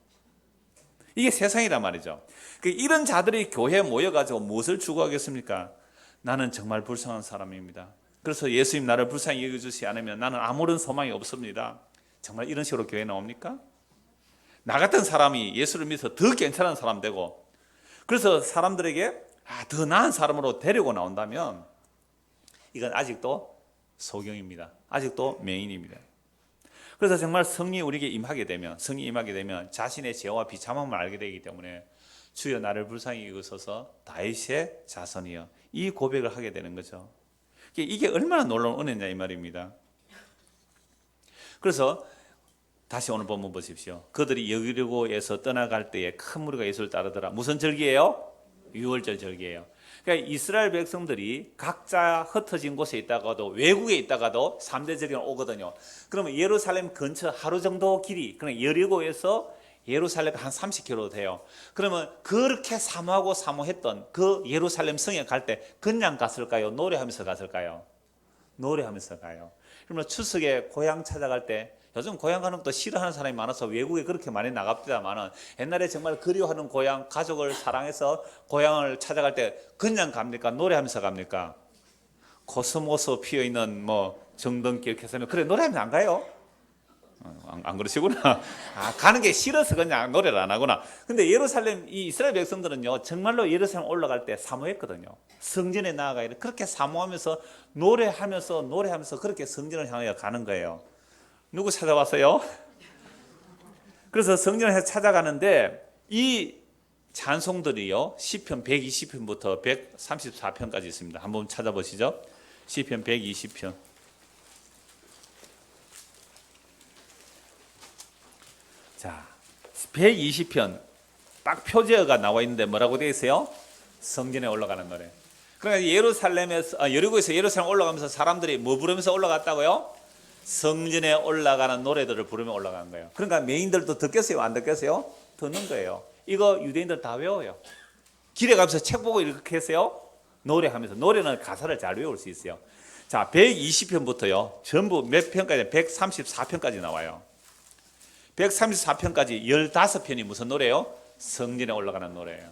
이게 세상이란 말이죠. 이런 자들이 교회에 모여가지고 무엇을 추구하겠습니까? 나는 정말 불쌍한 사람입니다. 그래서 예수님 나를 불쌍히 여겨주시지 않으면 나는 아무런 소망이 없습니다. 정말 이런 식으로 교회에 나옵니까? 나 같은 사람이 예수를 믿어서 더 괜찮은 사람 되고, 그래서 사람들에게 더 나은 사람으로 데리고 나온다면 이건 아직도 소경입니다. 아직도 맹인입니다. 그래서 정말 성령이 우리에게 임하게 되면 자신의 죄와 비참함을 알게 되기 때문에 주여 나를 불쌍히 여기소서 다윗의 자손이여, 이 고백을 하게 되는 거죠. 이게 얼마나 놀라운 은혜냐 이 말입니다. 그래서 다시 오늘 본문 보십시오. 그들이 여리고에서 떠나갈 때에 큰 무리가 예수를 따르더라. 무슨 절기예요? 유월절 절기예요. 그러니까 이스라엘 백성들이 각자 흩어진 곳에 있다가도 외국에 있다가도 3대 절기는 오거든요. 그러면 예루살렘 근처 하루 정도 길이, 그러니까 여리고에서 예루살렘 한 30km 돼요. 그러면 그렇게 사모했던 그 예루살렘 성에 갈 때 그냥 갔을까요? 노래하면서 갔을까요? 노래하면서 가요. 그러면 추석에 고향 찾아갈 때 요즘 고향 가는 것도 싫어하는 사람이 많아서 외국에 그렇게 많이 나갑니다만은 옛날에 정말 그리워하는 고향, 가족을 사랑해서 고향을 찾아갈 때 그냥 갑니까? 노래하면서 갑니까? 코스모스 피어있는 뭐 정등길 개선을 그래 노래하면 안 가요? 안 그러시구나. 가는 게 싫어서 그냥 노래를 안 하구나. 근데 예루살렘, 이 이스라엘 백성들은요, 정말로 예루살렘 올라갈 때 사모했거든요. 성전에 나아가야 돼. 그렇게 사모하면서 노래하면서 그렇게 성전을 향하여 가는 거예요. 누구 찾아왔어요? 그래서 성전을 찾아가는데 이 찬송들이요, 시편 120편부터 134편까지 있습니다. 한번 찾아보시죠. 시편 120편. 자, 120편 딱 표제어가 나와 있는데 뭐라고 되어 있어요? 성전에 올라가는 노래. 그러니까 여리고에서 예루살렘 올라가면서 사람들이 뭐 부르면서 올라갔다고요? 성전에 올라가는 노래들을 부르며 올라가는 거예요. 그러니까 메인들도 듣겠어요? 안 듣겠어요? 듣는 거예요. 이거 유대인들 다 외워요. 길에 가면서 책 보고 이렇게 했어요? 노래하면서. 노래는 가사를 잘 외울 수 있어요. 자, 120편부터요. 전부 몇 편까지? 134편까지 나와요. 134편까지 15편이 무슨 노래예요? 성전에 올라가는 노래예요.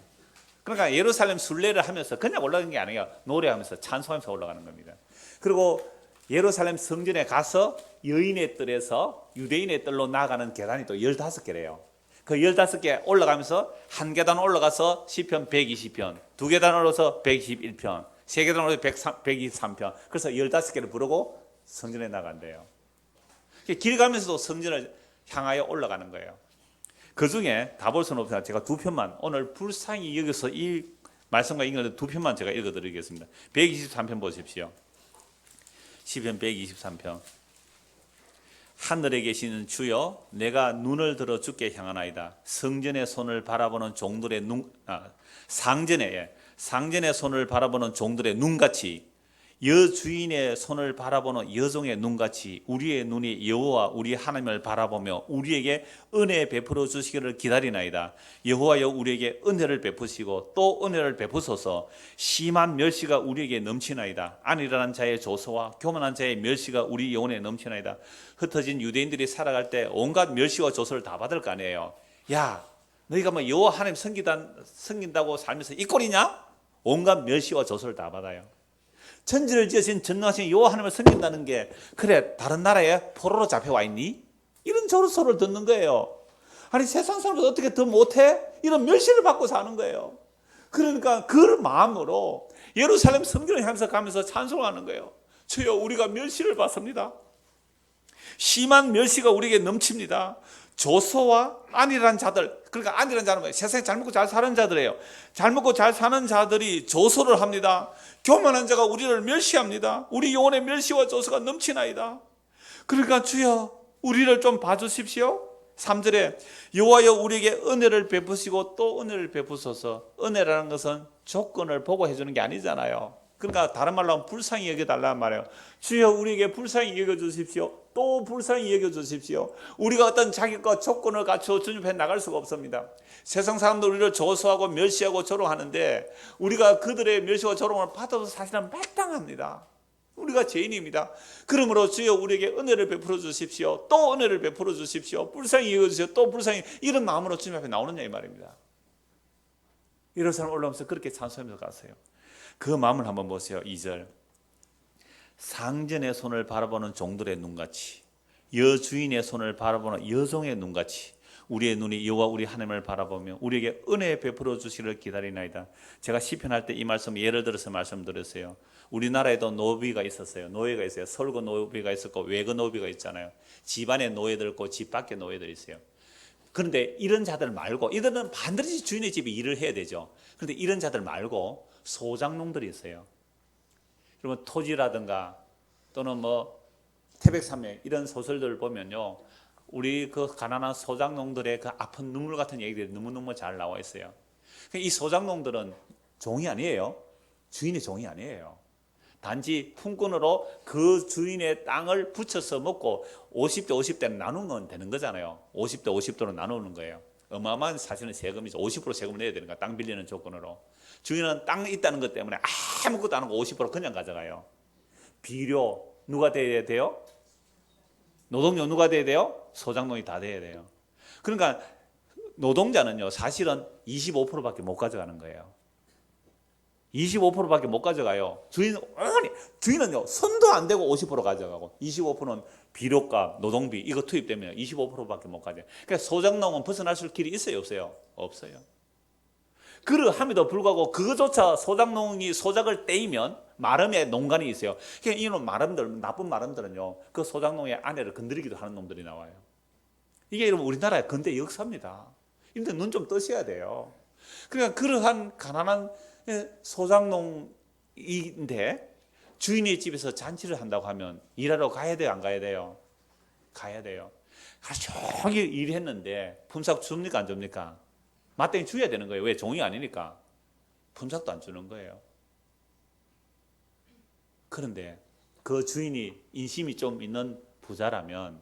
그러니까 예루살렘 순례를 하면서 그냥 올라가는 게 아니에요. 노래하면서 찬송하면서 올라가는 겁니다. 그리고 예루살렘 성전에 가서 여인의 뜰에서 유대인의 뜰로 나가는 계단이 또 15개래요. 그 15개 올라가면서 한 계단 올라가서 시편 120편, 두 계단 올라서 121편, 세 계단 올라서 123편. 그래서 15개를 부르고 성전에 나간대요. 길 가면서도 성전을 향하여 올라가는 거예요. 그 중에 다 볼 수는 없어요. 제가 두 편만 오늘 불쌍히 여기서 이 말씀과 인간의 두 편만 제가 읽어드리겠습니다. 123편 보십시오. 시편 123편. 하늘에 계시는 주여, 내가 눈을 들어 주께 향하나이다. 성전의 손을 바라보는 종들의 상전의 손을 바라보는 종들의 눈같이, 여주인의 손을 바라보는 여종의 눈같이 우리의 눈이 여호와 우리 하나님을 바라보며 우리에게 은혜 베풀어 주시기를 기다리나이다. 여호와여, 우리에게 은혜를 베푸시고 또 은혜를 베푸소서. 심한 멸시가 우리에게 넘치나이다. 안일한 자의 조소와 교만한 자의 멸시가 우리 영혼에 넘치나이다. 흩어진 유대인들이 살아갈 때 온갖 멸시와 조소를 다 받을 거 아니에요. 야, 너희가 뭐 여호와 하나님 섬긴다고 살면서 이 꼴이냐? 온갖 멸시와 조소를 다 받아요. 천지를 지으신 전능하신 여호와 하나님을 섬긴다는 게 그래 다른 나라에 포로로 잡혀와 있니? 이런 조소를 듣는 거예요. 아니 세상 사람들 어떻게 더 못해? 이런 멸시를 받고 사는 거예요. 그러니까 그 마음으로 예루살렘 성전을 향해서 가면서 찬송하는 거예요. 주여, 우리가 멸시를 받습니다. 심한 멸시가 우리에게 넘칩니다. 조소와 안일한 자들, 그러니까 안일한 자는 뭐예요? 세상에 잘 먹고 잘 사는 자들이에요. 잘 먹고 잘 사는 자들이 조소를 합니다. 교만한 자가 우리를 멸시합니다. 우리 영혼의 멸시와 조소가 넘치나이다. 그러니까 주여, 우리를 좀 봐주십시오. 3절에 여호와여, 우리에게 은혜를 베푸시고 또 은혜를 베푸소서. 은혜라는 것은 조건을 보고 해주는 게 아니잖아요. 그러니까 다른 말로 하면 불쌍히 여겨달라는 말이에요. 주여, 우리에게 불쌍히 여겨주십시오. 또 불쌍히 여겨주십시오. 우리가 어떤 자격과 조건을 갖추어 주님 앞에 나갈 수가 없습니다. 세상 사람들 우리를 조소하고 멸시하고 조롱하는데 우리가 그들의 멸시와 조롱을 받아도 사실은 마땅합니다. 우리가 죄인입니다. 그러므로 주여, 우리에게 은혜를 베풀어 주십시오. 또 은혜를 베풀어 주십시오. 불쌍히 여겨주십시오. 또 불쌍히, 이런 마음으로 주님 앞에 나오느냐 이 말입니다. 이런 사람 올라오면서 그렇게 찬송하면서 가세요. 그 마음을 한번 보세요. 2절. 상전의 손을 바라보는 종들의 눈같이, 여주인의 손을 바라보는 여종의 눈같이 우리의 눈이 여호와 우리 하나님을 바라보며 우리에게 은혜 베풀어 주시기를 기다리나이다. 제가 시편할 때 이 말씀 예를 들어서 말씀드렸어요. 우리나라에도 노비가 있었어요. 노예가 있어요. 설거 노비가 있었고 외거 노비가 있잖아요. 집안에 노예들 있고 집 밖에 노예들 있어요. 그런데 이런 자들 말고, 이들은 반드시 주인의 집에 일을 해야 되죠. 그런데 이런 자들 말고 소장농들이 있어요. 그러면 토지라든가 또는 뭐 태백산맥 이런 소설들을 보면요, 우리 그 가난한 소장농들의 그 아픈 눈물 같은 얘기들이 너무너무 잘 나와 있어요. 이 소장농들은 종이 아니에요. 주인의 종이 아니에요. 단지 품꾼으로 그 주인의 땅을 붙여서 먹고 50대 50대는 나누면 되는 거잖아요. 50대 50도로 나누는 거예요. 어마어마한 사실은 세금이죠. 50% 세금을 내야 되는 거야. 땅 빌리는 조건으로. 주인은 땅 있다는 것 때문에 아무것도 안 하고 50% 그냥 가져가요. 비료 누가 대야 돼요? 노동요 누가 돼야 돼요? 소작농이 다 돼야 돼요. 그러니까 노동자는요 사실은 25%밖에 못 가져가는 거예요. 25%밖에 못 가져가요. 주인은요 손도 안 대고 50% 가져가고 25%는 비료값, 노동비 이거 투입되면 25%밖에 못 가져가요. 그러니까 소작농은 벗어날 수 길이 있어요, 없어요? 없어요. 그러함에도 불구하고 그거조차 소작농이 소작을 떼이면 마름의 농간이 있어요. 그러니까 이런 마름들, 나쁜 마름들은요 그 소작농의 아내를 건드리기도 하는 놈들이 나와요. 이게 여러분 우리나라의 근대 역사입니다. 이런데 눈 좀 뜨셔야 돼요. 그러니까 그러한 가난한 소작농인데 주인의 집에서 잔치를 한다고 하면 일하러 가야 돼요, 안 가야 돼요? 가야 돼요. 하루 종일 일했는데 품삯 줍니까, 안 줍니까? 맞대기 줘야 되는 거예요. 왜? 종이 아니니까. 품삯도 안 주는 거예요. 그런데 그 주인이 인심이 좀 있는 부자라면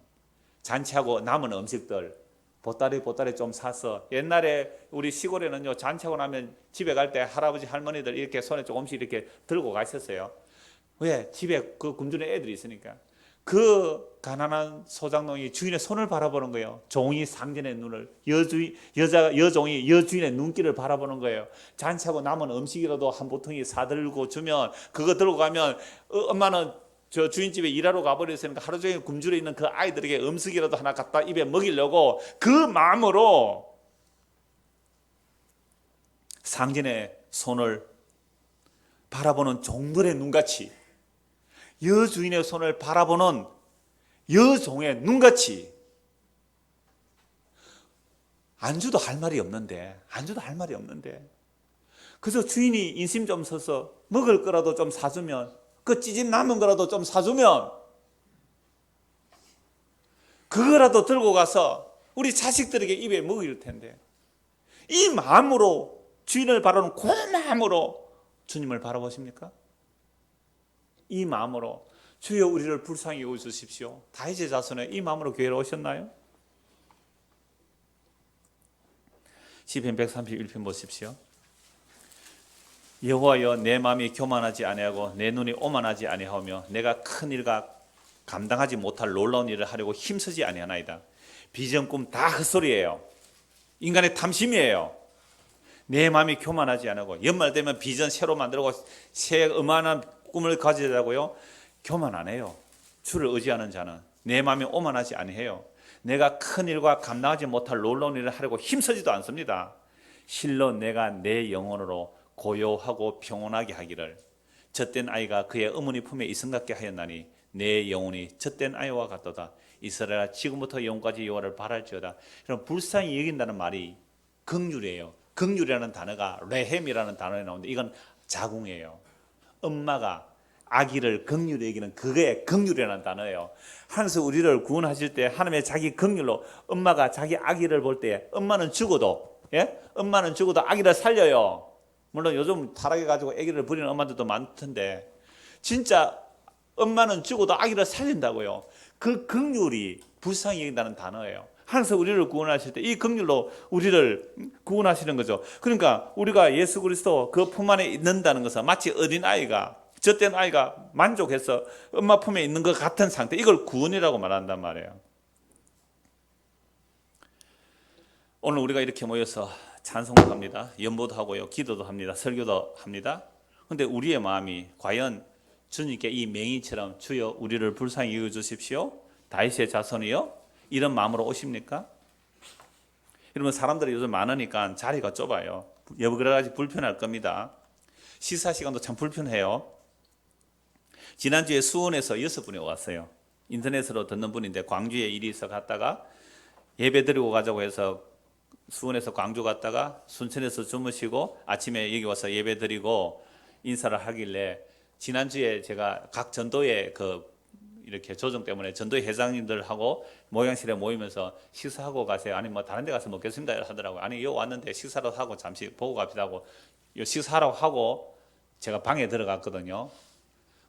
잔치하고 남은 음식들 보따리 좀 사서, 옛날에 우리 시골에는요 잔치하고 나면 집에 갈 때 할아버지 할머니들 이렇게 손에 조금씩 이렇게 들고 가셨어요. 왜? 집에 그 굶주린 애들이 있으니까. 그 가난한 소작농이 주인의 손을 바라보는 거예요. 종이 상전의 눈을, 여종이 여주인의 눈길을 바라보는 거예요. 잔치하고 남은 음식이라도 한 보통이 사들고 주면, 그거 들고 가면 엄마는 저 주인집에 일하러 가버렸으니까 하루 종일 굶주려 있는 그 아이들에게 음식이라도 하나 갖다 입에 먹이려고 그 마음으로 상전의 손을 바라보는 종들의 눈같이, 여주인의 손을 바라보는 여종의 눈같이, 안주도 할 말이 없는데 그래서 주인이 인심 좀 써서 먹을 거라도 좀 사주면, 그 찌짐 남은 거라도 좀 사주면 그거라도 들고 가서 우리 자식들에게 입에 먹일 텐데, 이 마음으로 주인을 바라보는 그 마음으로 주님을 바라보십니까? 이 마음으로 주여 우리를 불쌍히 여겨주십시오. 다윗의 자손에 이 마음으로 교회로 오셨나요? 시편 131편 보십시오. 여호와여, 내 마음이 교만하지 아니하고 내 눈이 오만하지 아니하며 내가 큰 일과 감당하지 못할 놀라운 일을 하려고 힘쓰지 아니하나이다. 비전 꿈 다 헛소리예요. 인간의 탐심이에요. 내 마음이 교만하지 않고, 연말 되면 비전 새로 만들고 새 음란한 꿈을 가지려고요, 교만 안 해요. 주를 의지하는 자는 내 마음이 오만하지 아니해요. 내가 큰 일과 감당하지 못할 놀라운 일을 하려고 힘쓰지도 않습니다. 실로 내가 내 영혼으로 고요하고 평온하게 하기를, 젖된 아이가 그의 어머니 품에 이승같게 하였나니 내 영혼이 젖된 아이와 같도다. 이스라엘아, 지금부터 영원까지 여호와를 바랄지어다. 그럼 불쌍히 여긴다는 말이 긍휼이에요. 긍휼이라는 단어가 레헴이라는 단어에 나오는데 이건 자궁이에요. 엄마가 아기를 긍휼히 여기는 그게 긍휼이라는 단어예요. 하나님께서 우리를 구원하실 때 하나님의 자기 긍휼로 엄마가 자기 아기를 볼 때, 엄마는 죽어도 아기를 살려요. 물론 요즘 타락해가지고 아기를 버리는 엄마들도 많던데, 진짜 엄마는 죽어도 아기를 살린다고요. 그 긍휼이 불쌍히 여긴다는 단어예요. 하나님께서 우리를 구원하실 때 이 긍휼로 우리를 구원하시는 거죠. 그러니까 우리가 예수 그리스도 그 품 안에 있는다는 것은 마치 어린아이가, 젖된 아이가 만족해서 엄마 품에 있는 것 같은 상태, 이걸 구원이라고 말한단 말이에요. 오늘 우리가 이렇게 모여서 찬송도 합니다. 연보도 하고요, 기도도 합니다. 설교도 합니다. 그런데 우리의 마음이 과연 주님께 이 맹인처럼 주여 우리를 불쌍히 여겨주십시오, 다윗의 자손이요, 이런 마음으로 오십니까? 여러분, 사람들이 요즘 많으니까 자리가 좁아요. 여러 가지 불편할 겁니다. 시사 시간도 참 불편해요. 지난주에 수원에서 6분이 왔어요. 인터넷으로 듣는 분인데, 광주에 일이 있어 갔다가 예배 드리고 가자고 해서 수원에서 광주 갔다가 순천에서 주무시고 아침에 여기 와서 예배 드리고 인사를 하길래, 지난주에 제가 각 전도회 이렇게 조정 때문에 전도회 회장님들하고 모양실에 모이면서 식사하고 가세요, 아니 뭐 다른 데 가서 먹겠습니다 하더라고요. 아니 여기 왔는데 식사라도 하고 잠시 보고 갑시다 하고 식사하라고 하고 제가 방에 들어갔거든요.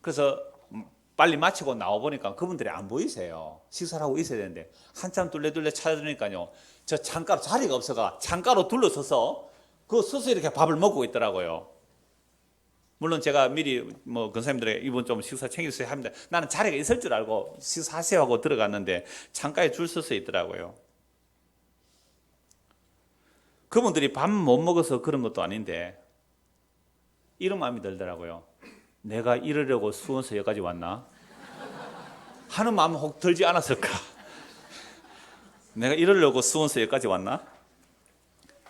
그래서 빨리 마치고 나와보니까 그분들이 안 보이세요. 식사를 하고 있어야 되는데 한참 둘레둘레 찾아드니까요, 저 창가로 자리가 없어가 창가로 둘러서서 서서 이렇게 밥을 먹고 있더라고요. 물론 제가 미리 뭐 권사님들에게 이분 좀 식사 챙겨주세요 합니다. 나는 자리가 있을 줄 알고 식사하세요 하고 들어갔는데 창가에 줄 서서 있더라고요. 그분들이 밥 못 먹어서 그런 것도 아닌데 이런 마음이 들더라고요. 내가 이러려고 수원서 여기까지 왔나? 하는 마음 혹 들지 않았을까? 내가 이러려고 수원서 여기까지 왔나?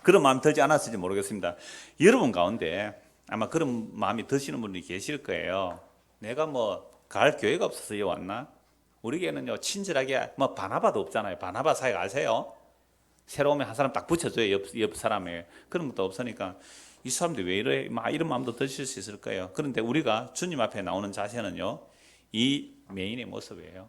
그런 마음 들지 않았을지 모르겠습니다. 여러분 가운데 아마 그런 마음이 드시는 분들이 계실 거예요. 내가 뭐 갈 교회가 없어서 여기 왔나? 우리 교회는요 친절하게 뭐 바나바도 없잖아요. 바나바 사역 아세요? 새로 오면 한 사람 딱 붙여줘요. 옆 사람에. 그런 것도 없으니까 이 사람들이 왜 이래? 막 이런 마음도 드실 수 있을 거예요. 그런데 우리가 주님 앞에 나오는 자세는요 이 메인의 모습이에요.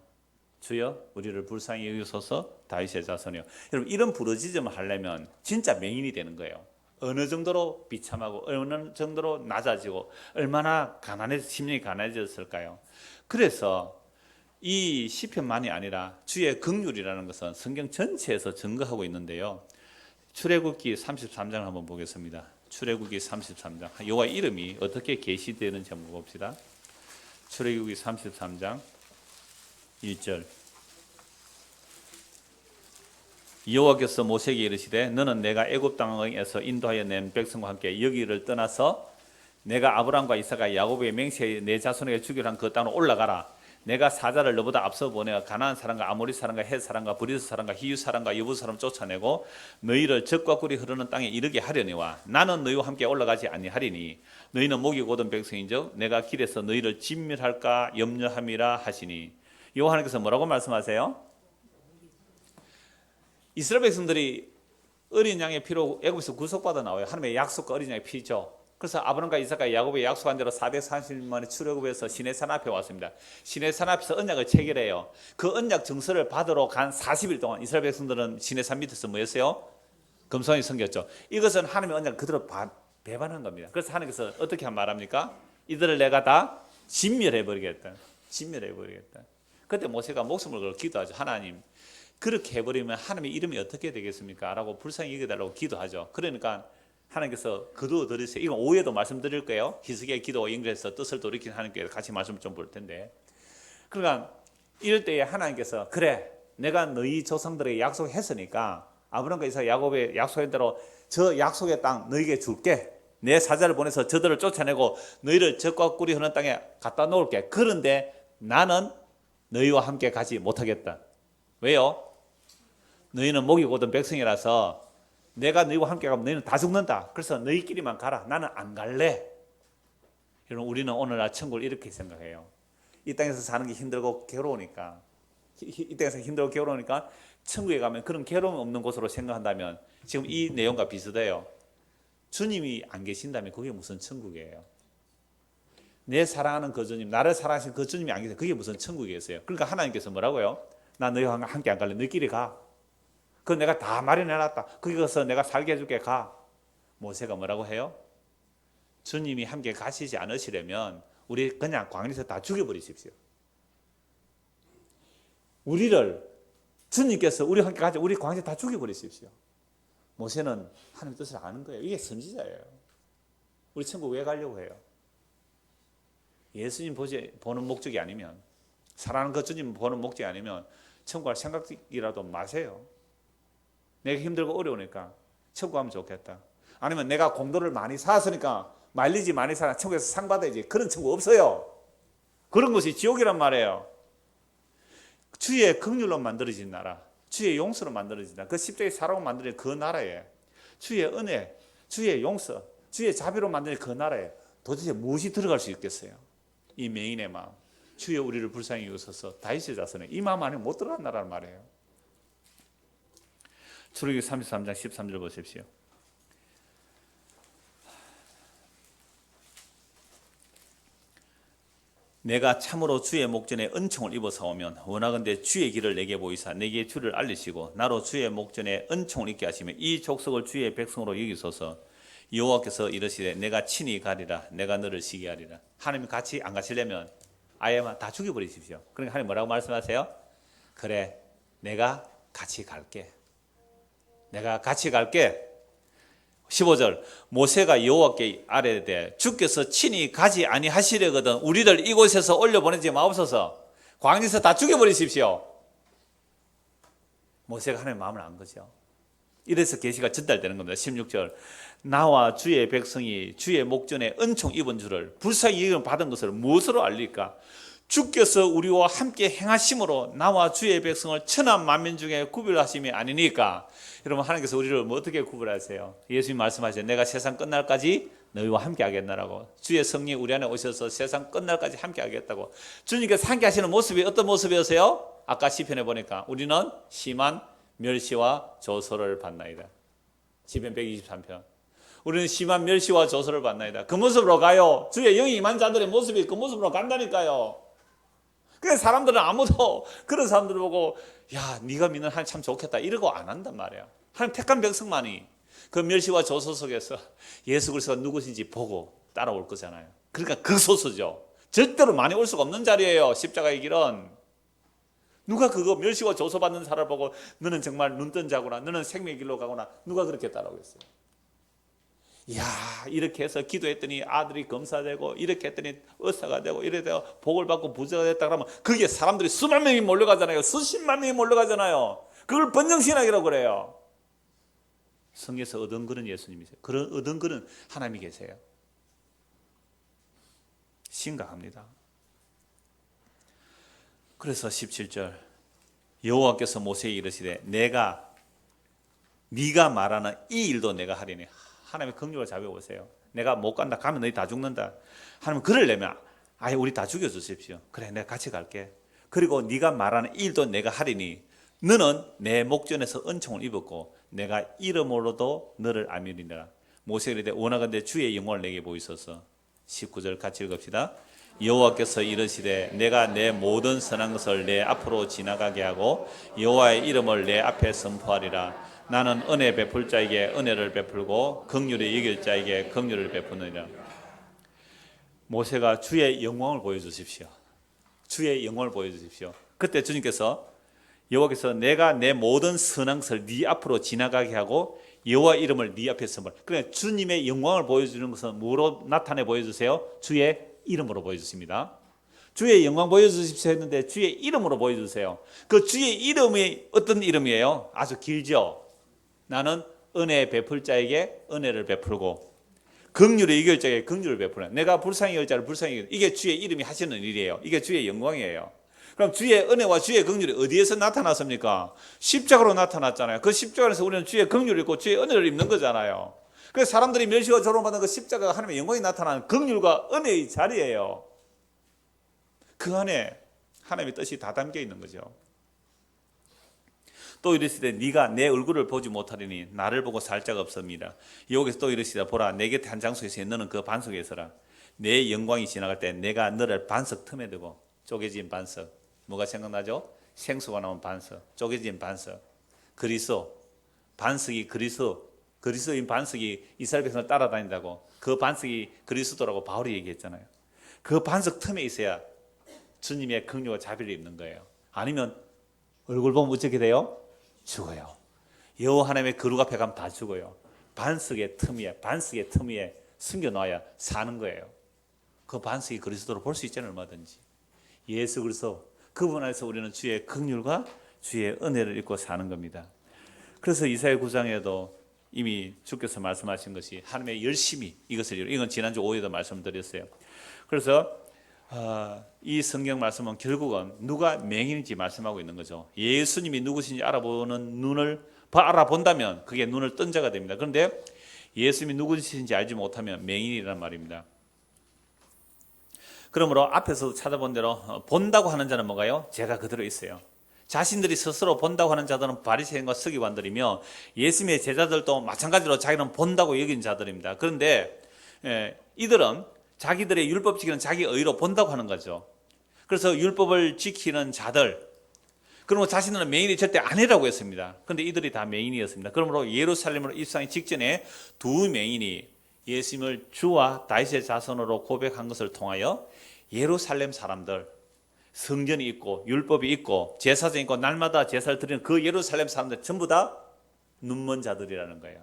주여 우리를 불쌍히 여기소서 다윗의 자손이요. 여러분 이런 부르짖음을 하려면 진짜 맹인이 되는 거예요. 어느 정도로 비참하고 어느 정도로 낮아지고 얼마나 심령이 가난해졌을까요? 그래서 이 시편만이 아니라 주의 긍휼이라는 것은 성경 전체에서 증거하고 있는데요. 출애굽기 33장을 한번 보겠습니다. 출애굽기 33장. 여호와 이름이 어떻게 계시되는지 한번 봅시다. 출애굽기 33장 1절. 여호와께서 모세에게 이르시되 너는 내가 애굽 땅에서 인도하여 낸 백성과 함께 여기를 떠나서 내가 아브라함과 이삭과 야곱의 맹세에 내 자손에게 주기로 한 그 땅으로 올라가라. 내가 사자를 너보다 앞서 보내어 가나안 사람과 아모리 사람과 헷 사람과 브리스 사람과 히유 사람과 여부 사람 쫓아내고 너희를 젖과 꿀이 흐르는 땅에 이르게 하려니와 나는 너희와 함께 올라가지 아니하리니 너희는 목이 곧은 백성인즉 내가 길에서 너희를 진멸할까 염려함이라 하시니. 여호와 하나님께서 뭐라고 말씀하세요? 이스라엘 백성들이 어린 양의 피로 애굽에서 구속받아 나와요. 하나님의 약속과 어린 양의 피죠. 그래서 아브람과 이삭과 야곱의 약속한 대로 430만의 출애굽에서 시내산 앞에 왔습니다. 시내산 앞에서 언약을 체결해요. 그 언약 증서를 받으러 간 40일 동안 이스라엘 백성들은 시내산 밑에서 뭐 했어요? 금송이 섬겼죠. 이것은 하나님의 언약을 그대로 배반한 겁니다. 그래서 하나님께서 어떻게 말합니까? 이들을 내가 다 진멸해버리겠다. 진멸해버리겠다. 그때 모세가 목숨을 걸고 기도하죠. 하나님 그렇게 해버리면 하나님의 이름이 어떻게 되겠습니까? 라고 불쌍히 여겨달라고 기도하죠. 그러니까 하나님께서 거두어 드리세요. 이건 오해도 말씀드릴 거예요. 히스기야 기도와 연결해서 뜻을 돌이키는 하나님께 같이 말씀을 좀 볼 텐데. 그러니까 이럴 때에 하나님께서 그래 내가 너희 조상들에게 약속했으니까 아브라함과 이삭 야곱의 약속한 대로 저 약속의 땅 너희에게 줄게. 내 사자를 보내서 저들을 쫓아내고 너희를 젖과 꿀이 흐르는 땅에 갖다 놓을게. 그런데 나는 너희와 함께 가지 못하겠다. 왜요? 너희는 목이 곧은 백성이라서 내가 너희와 함께 가면 너희는 다 죽는다. 그래서 너희끼리만 가라. 나는 안 갈래. 여러분 우리는 오늘날 천국을 이렇게 생각해요. 이 땅에서 사는 게 힘들고 괴로우니까 이 땅에서 힘들고 괴로우니까 천국에 가면 그런 괴로움 없는 곳으로 생각한다면 지금 이 내용과 비슷해요. 주님이 안 계신다면 그게 무슨 천국이에요? 내 사랑하는 그 주님, 나를 사랑하시는 그 주님이 안 계세요. 그게 무슨 천국이겠어요? 그러니까 하나님께서 뭐라고요? 나 너희와 함께 안 갈래. 너희끼리 가. 그거 내가 다 마련해놨다. 거기 가서 내가 살게 해줄게. 가. 모세가 뭐라고 해요? 주님이 함께 가시지 않으시려면 우리 그냥 광야에서 다 죽여버리십시오. 우리를 주님께서 우리와 함께 가자. 우리 광야에서 다 죽여버리십시오. 모세는 하나님 뜻을 아는 거예요. 이게 선지자예요. 우리 천국 왜 가려고 해요? 예수님 보는 목적이 아니면 사랑하는 그 주님 보는 목적이 아니면 천국 갈 생각이라도 마세요. 내가 힘들고 어려우니까 천국 가면 좋겠다. 아니면 내가 공도를 많이 쌓았으니까 마일리지 많이 쌓아 천국에서 상 받아야지. 그런 천국 없어요. 그런 것이 지옥이란 말이에요. 주의 긍휼로 만들어진 나라, 주의 용서로 만들어진 나라, 그 십자가의 사랑으로 만들어진 그 나라에 주의 은혜, 주의 용서, 주의 자비로 만든 그 나라에 도대체 무엇이 들어갈 수 있겠어요? 이 맹인의 마음, 주여 우리를 불쌍히 여기소서 다윗의 자손에 이 마음 안에 못 들어간 나라란 말이에요. 출애굽기 33장 13절 보십시오. 내가 참으로 주의 목전에 은총을 입어 사오면 원하건대 주의 길을 내게 보이사 내게 주를 알리시고 나로 주의 목전에 은총을 입게 하시며 이 족속을 주의 백성으로 여기소서. 여호와께서 이르시되 내가 친히 가리라. 내가 너를 시게 하리라. 하나님 같이 안 가시려면 아예 다 죽여버리십시오. 그러니까 하나님 뭐라고 말씀하세요? 그래 내가 같이 갈게. 내가 같이 갈게. 15절 모세가 여호와께 아뢰되 주께서 친히 가지 아니하시려거든 우리를 이곳에서 올려보내지 마옵소서. 광야에서 다 죽여버리십시오. 모세가 하나님의 마음을 안 거죠. 이래서 계시가 전달되는 겁니다. 16절 나와 주의 백성이 주의 목전에 은총 입은 줄을 불쌍히 받은 것을 무엇으로 알릴까? 주께서 우리와 함께 행하심으로 나와 주의 백성을 천한 만민 중에 구별하심이 아니니까. 여러분 하나님께서 우리를 어떻게 구별하세요? 예수님 말씀하셨죠. 내가 세상 끝날까지 너희와 함께 하겠나라고. 주의 성령이 우리 안에 오셔서 세상 끝날까지 함께 하겠다고. 주님께서 함께 하시는 모습이 어떤 모습이었어요? 아까 시편에 보니까 우리는 심한 멸시와 조소를 받나이다. 시편 123편. 우리는 심한 멸시와 조소를 받나이다. 그 모습으로 가요. 주의 영이 임한 자들의 모습이 그 모습으로 간다니까요. 그래서 사람들은 아무도 그런 사람들을 보고 야 네가 믿는 하나님 참 좋겠다 이러고 안 한단 말이야. 하나님 택한 백성만이 그 멸시와 조소 속에서 예수 그리스도가 누구신지 보고 따라올 거잖아요. 그러니까 극소수죠. 절대로 많이 올 수가 없는 자리예요. 십자가의 길은. 누가 그거 멸시와 조소받는 사람을 보고 너는 정말 눈뜬 자구나, 너는 생명의 길로 가구나, 누가 그렇게 따라오겠어요? 이야, 이렇게 해서 기도했더니 아들이 검사되고 이렇게 했더니 의사가 되고 이래 되고 복을 받고 부자가 됐다 그러면 그게 사람들이 수만 명이 몰려가잖아요. 수십만 명이 몰려가잖아요. 그걸 번영신학이라고 그래요. 성경에서 어등거는 예수님이세요. 그런 어등거는 하나님이 계세요. 심각합니다. 그래서 17절 여호와께서 모세에게 이르시되 네가 말하는 이 일도 내가 하리니. 하나님의 긍휼을 잡아보세요. 내가 못 간다 가면 너희 다 죽는다. 하나님 그러려면 아예 우리 다 죽여주십시오. 그래 내가 같이 갈게. 그리고 네가 말하는 이 일도 내가 하리니 너는 내 목전에서 은총을 입었고 내가 이름으로도 너를 알미리라. 모세가 이르되 원하건대 주의 영광을 내게 보이소서. 19절 같이 읽읍시다. 여호와께서 이르시되 내가 내 모든 선한 것을 내 앞으로 지나가게 하고 여호와의 이름을 내 앞에 선포하리라. 나는 은혜 베풀 자에게 은혜를 베풀고 긍휼히 여길 자에게 긍휼을 베푸느니라. 모세가 주의 영광을 보여주십시오. 주의 영광을 보여주십시오. 그때 주님께서 여호와께서 내가 내 모든 선한 것을 네 앞으로 지나가게 하고 여호와 이름을 네 앞에 선포. 그러니까 주님의 영광을 보여주는 것은 뭐로 나타내 보여주세요? 주의 이름으로 보여주십니다. 주의 영광 보여주십시오 했는데 주의 이름으로 보여주세요. 그 주의 이름이 어떤 이름이에요? 아주 길죠. 나는 은혜 베풀 자에게 은혜를 베풀고 긍휼히 여길 자에게 긍휼을 베푸는. 내가 불쌍히 여길 자를 불쌍히 여길. 이게 주의 이름이 하시는 일이에요. 이게 주의 영광이에요. 그럼 주의 은혜와 주의 긍휼이 어디에서 나타났습니까? 십자가로 나타났잖아요. 그 십자가에서 우리는 주의 긍휼을 입고 주의 은혜를 입는 거잖아요. 그래서 사람들이 멸시와 조롱받는 그 십자가가 하나님의 영광이 나타나는 긍휼과 은혜의 자리예요. 그 안에 하나님의 뜻이 다 담겨 있는 거죠. 또 이르시되 네가 내 얼굴을 보지 못하리니 나를 보고 살 자가 없습니다. 여기서 또 이르시되 보라 내 곁에 한 장소에 있으니 너는 그 반석에 있어라. 내 영광이 지나갈 때 내가 너를 반석 틈에 두고. 쪼개진 반석. 뭐가 생각나죠? 생수가 나온 반석. 쪼개진 반석. 그리스도. 반석이 그리스도인 반석이 이스라엘 백성을 따라다닌다고. 그 반석이 그리스도라고 바울이 얘기했잖아요. 그 반석 틈에 있어야 주님의 긍휼과 자비를 입는 거예요. 아니면 얼굴 보면 어떻게 돼요? 죽어요. 여호와 하나님의 거룩 앞에 가면 다 죽어요. 반석의 틈 위에 숨겨놔야 사는 거예요. 그 반석이 그리스도로 볼 수 있잖아요. 얼마든지. 예수 그리스도 그분 안에서 우리는 주의 긍휼과 주의 은혜를 입고 사는 겁니다. 그래서 이사야 9장에도 이미 주께서 말씀하신 것이 하나님의 열심히 이것을 이루고, 이건 지난주 5회에도 말씀드렸어요. 그래서 이 성경 말씀은 결국은 누가 맹인인지 말씀하고 있는 거죠. 예수님이 누구신지 알아보는 눈을 알아본다면 그게 눈을 뜬 자가 됩니다. 그런데 예수님이 누구신지 알지 못하면 맹인이란 말입니다. 그러므로 앞에서 찾아본 대로 본다고 하는 자는 뭔가요? 죄가 그대로 있어요. 자신들이 스스로 본다고 하는 자들은 바리새인과 서기관들이며 예수님의 제자들도 마찬가지로 자기는 본다고 여긴 자들입니다. 그런데 이들은 자기들의 율법 지키는 자기 의로 본다고 하는 거죠. 그래서 율법을 지키는 자들, 그러면 자신은 맹인이 절대 아니라고 했습니다. 그런데 이들이 다 맹인이었습니다. 그러므로 예루살렘으로 입성하기 직전에 두 맹인이 예수님을 주와 다윗의 자손으로 고백한 것을 통하여 예루살렘 사람들, 성전이 있고 율법이 있고 제사장이 있고 날마다 제사를 드리는 그 예루살렘 사람들 전부 다 눈먼 자들이라는 거예요.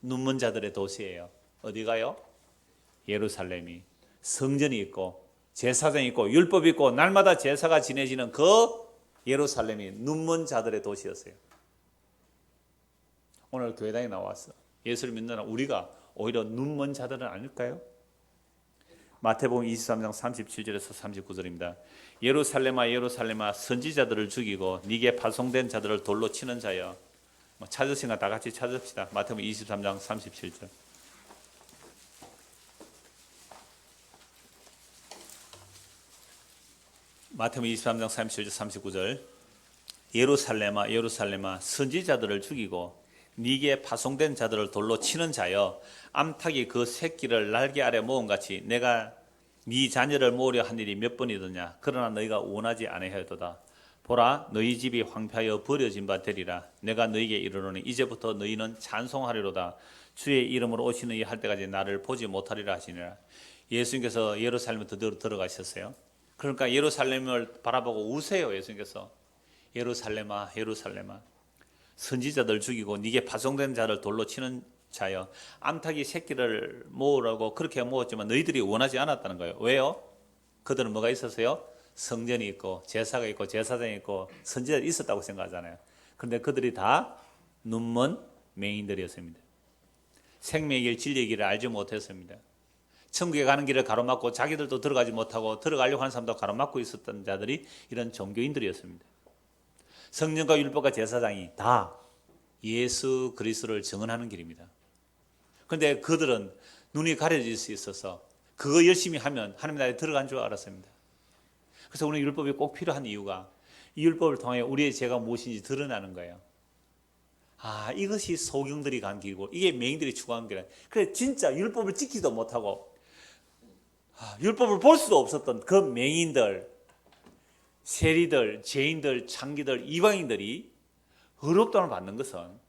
눈먼 자들의 도시예요. 어디가요? 예루살렘이. 성전이 있고 제사장이 있고 율법이 있고 날마다 제사가 지내지는 그 예루살렘이 눈먼 자들의 도시였어요. 오늘 교회당에 나왔어. 예수를 믿는 우리가 오히려 눈먼 자들은 아닐까요? 마태복음 23장 37절에서 39절입니다. 예루살렘아 예루살렘아 선지자들을 죽이고 네게 파송된 자들을 돌로 치는 자여. 찾으신가 다 같이 찾읍시다. 마태복음 23장 37절. 마태복음 23장 37절 39절. 예루살렘아 예루살렘아 선지자들을 죽이고 네게 파송된 자들을 돌로 치는 자여, 암탉이 그 새끼를 날개 아래 모은 같이 내가 네 자녀를 모으려 한 일이 몇 번이더냐. 그러나 너희가 원하지 아니하였도다. 보라 너희 집이 황폐하여 버려진 바 되리라. 내가 너희에게 이르노니 이제부터 너희는 찬송하리로다. 주의 이름으로 오시는 이 할 때까지 나를 보지 못하리라 하시니라. 예수님께서 예루살렘에 들어가셨어요. 그러니까 예루살렘을 바라보고 우세요. 예수님께서 예루살렘아 예루살렘아 선지자들 죽이고 네게 파송된 자를 돌로 치는 자여, 암탉이 새끼를 모으라고 그렇게 모았지만 너희들이 원하지 않았다는 거예요. 왜요? 그들은 뭐가 있었어요? 성전이 있고 제사가 있고 제사장이 있고 선지자들이 있었다고 생각하잖아요. 그런데 그들이 다 눈먼 맹인들이었습니다. 생명의 길 진리의 길을 알지 못했습니다. 천국에 가는 길을 가로막고 자기들도 들어가지 못하고 들어가려고 하는 사람도 가로막고 있었던 자들이 이런 종교인들이었습니다. 성령과 율법과 제사장이 다 예수 그리스도를 증언하는 길입니다. 그런데 그들은 눈이 가려질 수 있어서 그거 열심히 하면 하나님 나라에 들어간 줄 알았습니다. 그래서 우리는 율법이 꼭 필요한 이유가 이 율법을 통해 우리의 죄가 무엇인지 드러나는 거예요. 아, 이것이 소경들이 간 길이고 이게 맹인들이 추구한 길이에요. 그래 진짜 율법을 지키지도 못하고 율법을 볼 수도 없었던 그 맹인들, 세리들, 죄인들, 창기들, 이방인들이 의롭다움을 받는 것은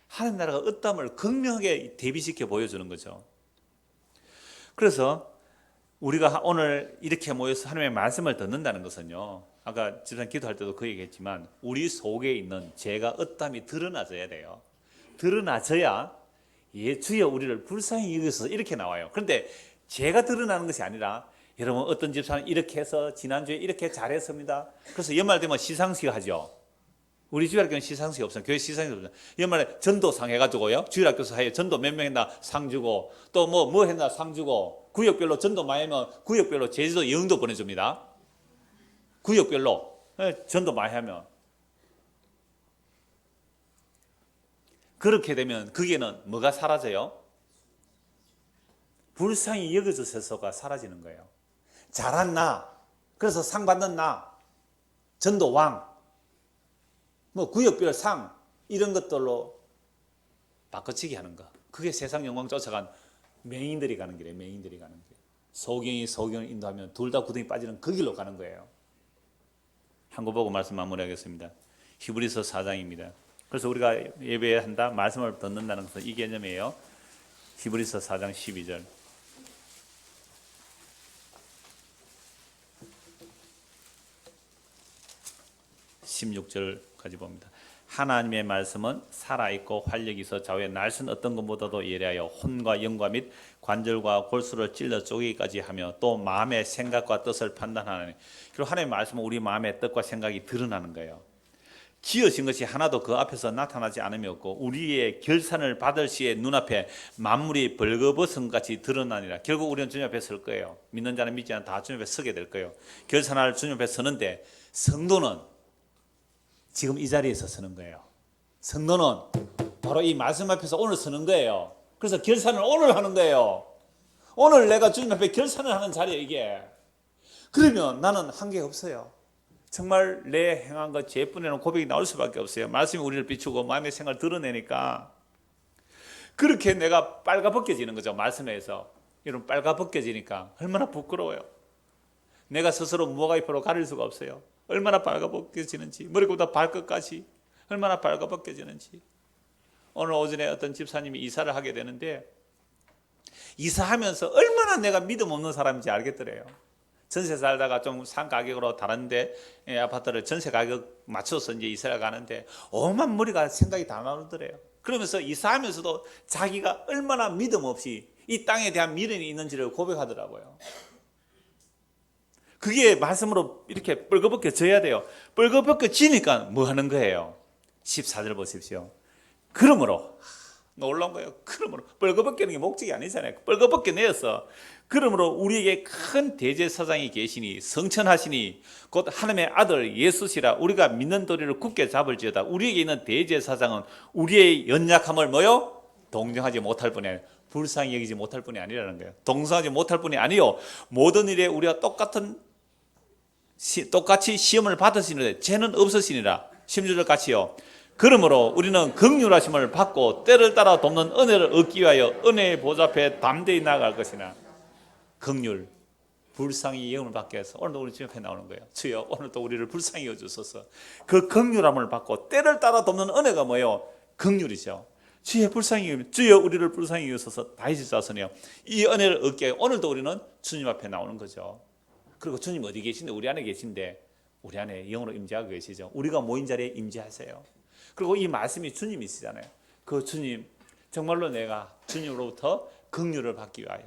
하나님 나라가 어떠함을 극명하게 대비시켜 보여주는 거죠. 그래서 우리가 오늘 이렇게 모여서 하나님의 말씀을 듣는다는 것은요, 아까 집사님 기도할 때도 그 얘기했지만 우리 속에 있는 죄가 어떠함이 드러나져야 돼요. 드러나져야 주여 우리를 불쌍히 여기서 이렇게 나와요. 그런데 죄가 드러나는 것이 아니라 여러분 어떤 집사는 이렇게 해서 지난주에 이렇게 잘했습니다. 그래서 연말 되면 시상식 하죠. 우리 주일학교는 시상식이 없어요. 교회 시상식이 없어요. 연말에 전도상 해가지고요. 주일학교에서 해요. 전도 몇 명 했나 상 주고 또 뭐 했나 상 주고 구역별로 전도 많이 하면 구역별로 제주도 영도 보내줍니다. 구역별로 전도 많이 하면 그렇게 되면 거기에는 뭐가 사라져요? 불쌍히 여겨져서가 사라지는 거예요. 잘한 나, 그래서 상 받는 나, 전도 왕, 뭐 구역별 상 이런 것들로 바꿔치기 하는 거. 그게 세상 영광 쫓아간 맹인들이 가는 길이에요. 맹인들이 가는 길. 소경이 소경을 인도하면 둘 다 구덩이 빠지는 그 길로 가는 거예요. 한 거 보고 말씀 마무리하겠습니다. 히브리서 4장입니다. 그래서 우리가 예배한다, 말씀을 듣는다는 것은 이 개념이에요. 히브리서 4장 12절. 16절까지 봅니다. 하나님의 말씀은 살아있고 활력이 있어 좌우에 날선 어떤 것보다도 예리하여 혼과 영과 및 관절과 골수를 찔러 쪼개기까지 하며 또 마음의 생각과 뜻을 판단하는. 그리고 하나님의 말씀은 우리 마음의 뜻과 생각이 드러나는 거예요. 지으신 것이 하나도 그 앞에서 나타나지 않음이 없고 우리의 결산을 받을 시에 눈앞에 만물이 벌거벗은 같이 드러나니라. 결국 우리는 주님 앞에 설 거예요. 믿는 자는 믿지 않는 다 주님 앞에 서게 될 거예요. 결산할 주님 앞에 서는데 성도는 지금 이 자리에서 서는 거예요. 성도는 바로 이 말씀 앞에서 오늘 서는 거예요. 그래서 결산을 오늘 하는 거예요. 오늘 내가 주님 앞에 결산을 하는 자리에 이게. 그러면 나는 한계가 없어요. 정말 내 행한 것 죄뿐이라는 고백이 나올 수밖에 없어요. 말씀이 우리를 비추고 마음의 생각을 드러내니까 그렇게 내가 빨가벗겨지는 거죠. 말씀에서 여러분 빨가벗겨지니까 얼마나 부끄러워요. 내가 스스로 무화과잎으로 가릴 수가 없어요. 얼마나 빨가벗겨지는지, 머리부터 발끝까지 얼마나 빨가벗겨지는지. 오늘 오전에 어떤 집사님이 이사를 하게 되는데 이사하면서 얼마나 내가 믿음 없는 사람인지 알겠더래요. 전세 살다가 좀 산 가격으로 다른 데 아파트를 전세 가격 맞춰서 이제 이사를 가는데 오만 머리가 생각이 다 나오더래요. 그러면서 이사하면서도 자기가 얼마나 믿음 없이 이 땅에 대한 미련이 있는지를 고백하더라고요. 그게 말씀으로 이렇게 뻘겋게 져야 돼요. 뻘겋게 지니까 뭐 하는 거예요? 14절 보십시오. 그러므로, 놀라운 거예요. 그러므로 뻘겋게 내는 게 목적이 아니잖아요. 뻘겋게 내어서 그러므로 우리에게 큰 대제사장이 계시니 성천하시니 곧 하나님의 아들 예수시라. 우리가 믿는 도리를 굳게 잡을지어다. 우리에게 있는 대제사장은 우리의 연약함을 뭐요? 동정하지 못할 뿐이 아니라 불쌍히 여기지 못할 뿐이 아니라는 거예요. 동정하지 못할 뿐이 아니요, 모든 일에 우리가 똑같이 시험을 받으시는데 죄는 없으시니라. 16절 같이요. 그러므로 우리는 긍휼하심을 받고 때를 따라 돕는 은혜를 얻기 위하여 은혜의 보좌 앞에 담대히 나아갈 것이나. 긍휼, 불쌍히 여김을 받기 위해서 오늘도 우리 주님 앞에 나오는 거예요. 주여, 오늘도 우리를 불쌍히 여주소서. 그 긍휼함을 받고 때를 따라 돕는 은혜가 뭐예요? 긍휼이죠. 주의 불쌍히 여김, 주여 우리를 불쌍히 여주소서. 다윗의 자손이요, 이 은혜를 얻기 위해 오늘도 우리는 주님 앞에 나오는 거죠. 그리고 주님 어디 계신데? 우리 안에 계신데 우리 안에 영으로 임재하고 계시죠. 우리가 모인 자리에 임재하세요. 그리고 이 말씀이 주님이시잖아요. 그 주님, 정말로 내가 주님으로부터 긍휼을 받기 위하여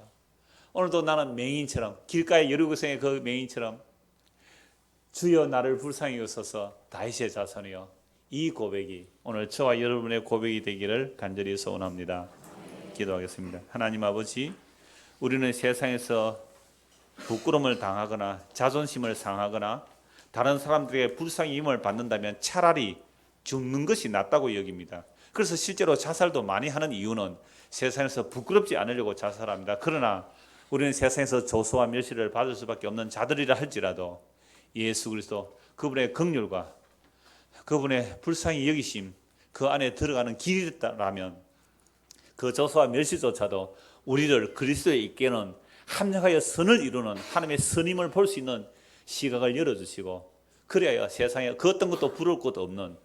오늘도 나는 맹인처럼, 길가의 여리고성의 그 맹인처럼 주여 나를 불쌍히 여기소서. 다윗의 자손이여. 이 고백이 오늘 저와 여러분의 고백이 되기를 간절히 소원합니다. 기도하겠습니다. 하나님 아버지, 우리는 세상에서 부끄러움을 당하거나 자존심을 상하거나 다른 사람들에게 불쌍히 여김을 받는다면 차라리 죽는 것이 낫다고 여깁니다. 그래서 실제로 자살도 많이 하는 이유는 세상에서 부끄럽지 않으려고 자살합니다. 그러나 우리는 세상에서 조소와 멸시를 받을 수밖에 없는 자들이라 할지라도 예수 그리스도 그분의 긍휼과 그분의 불쌍히 여기심 그 안에 들어가는 길이라면 그 조소와 멸시조차도 우리를 그리스도에 있게는 합력하여 선을 이루는 하나님의 선임을 볼 수 있는 시각을 열어주시고, 그래야 세상에 그 어떤 것도 부러울 것도 없는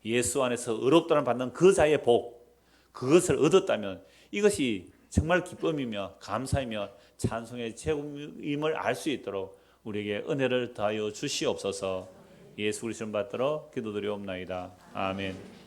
예수 안에서 의롭다는 받는 그 자의 복, 그것을 얻었다면 이것이 정말 기쁨이며 감사이며 찬송의 제공임을 알 수 있도록 우리에게 은혜를 더하여 주시옵소서. 예수 그리스도를 받들어 기도드리옵나이다. 아멘.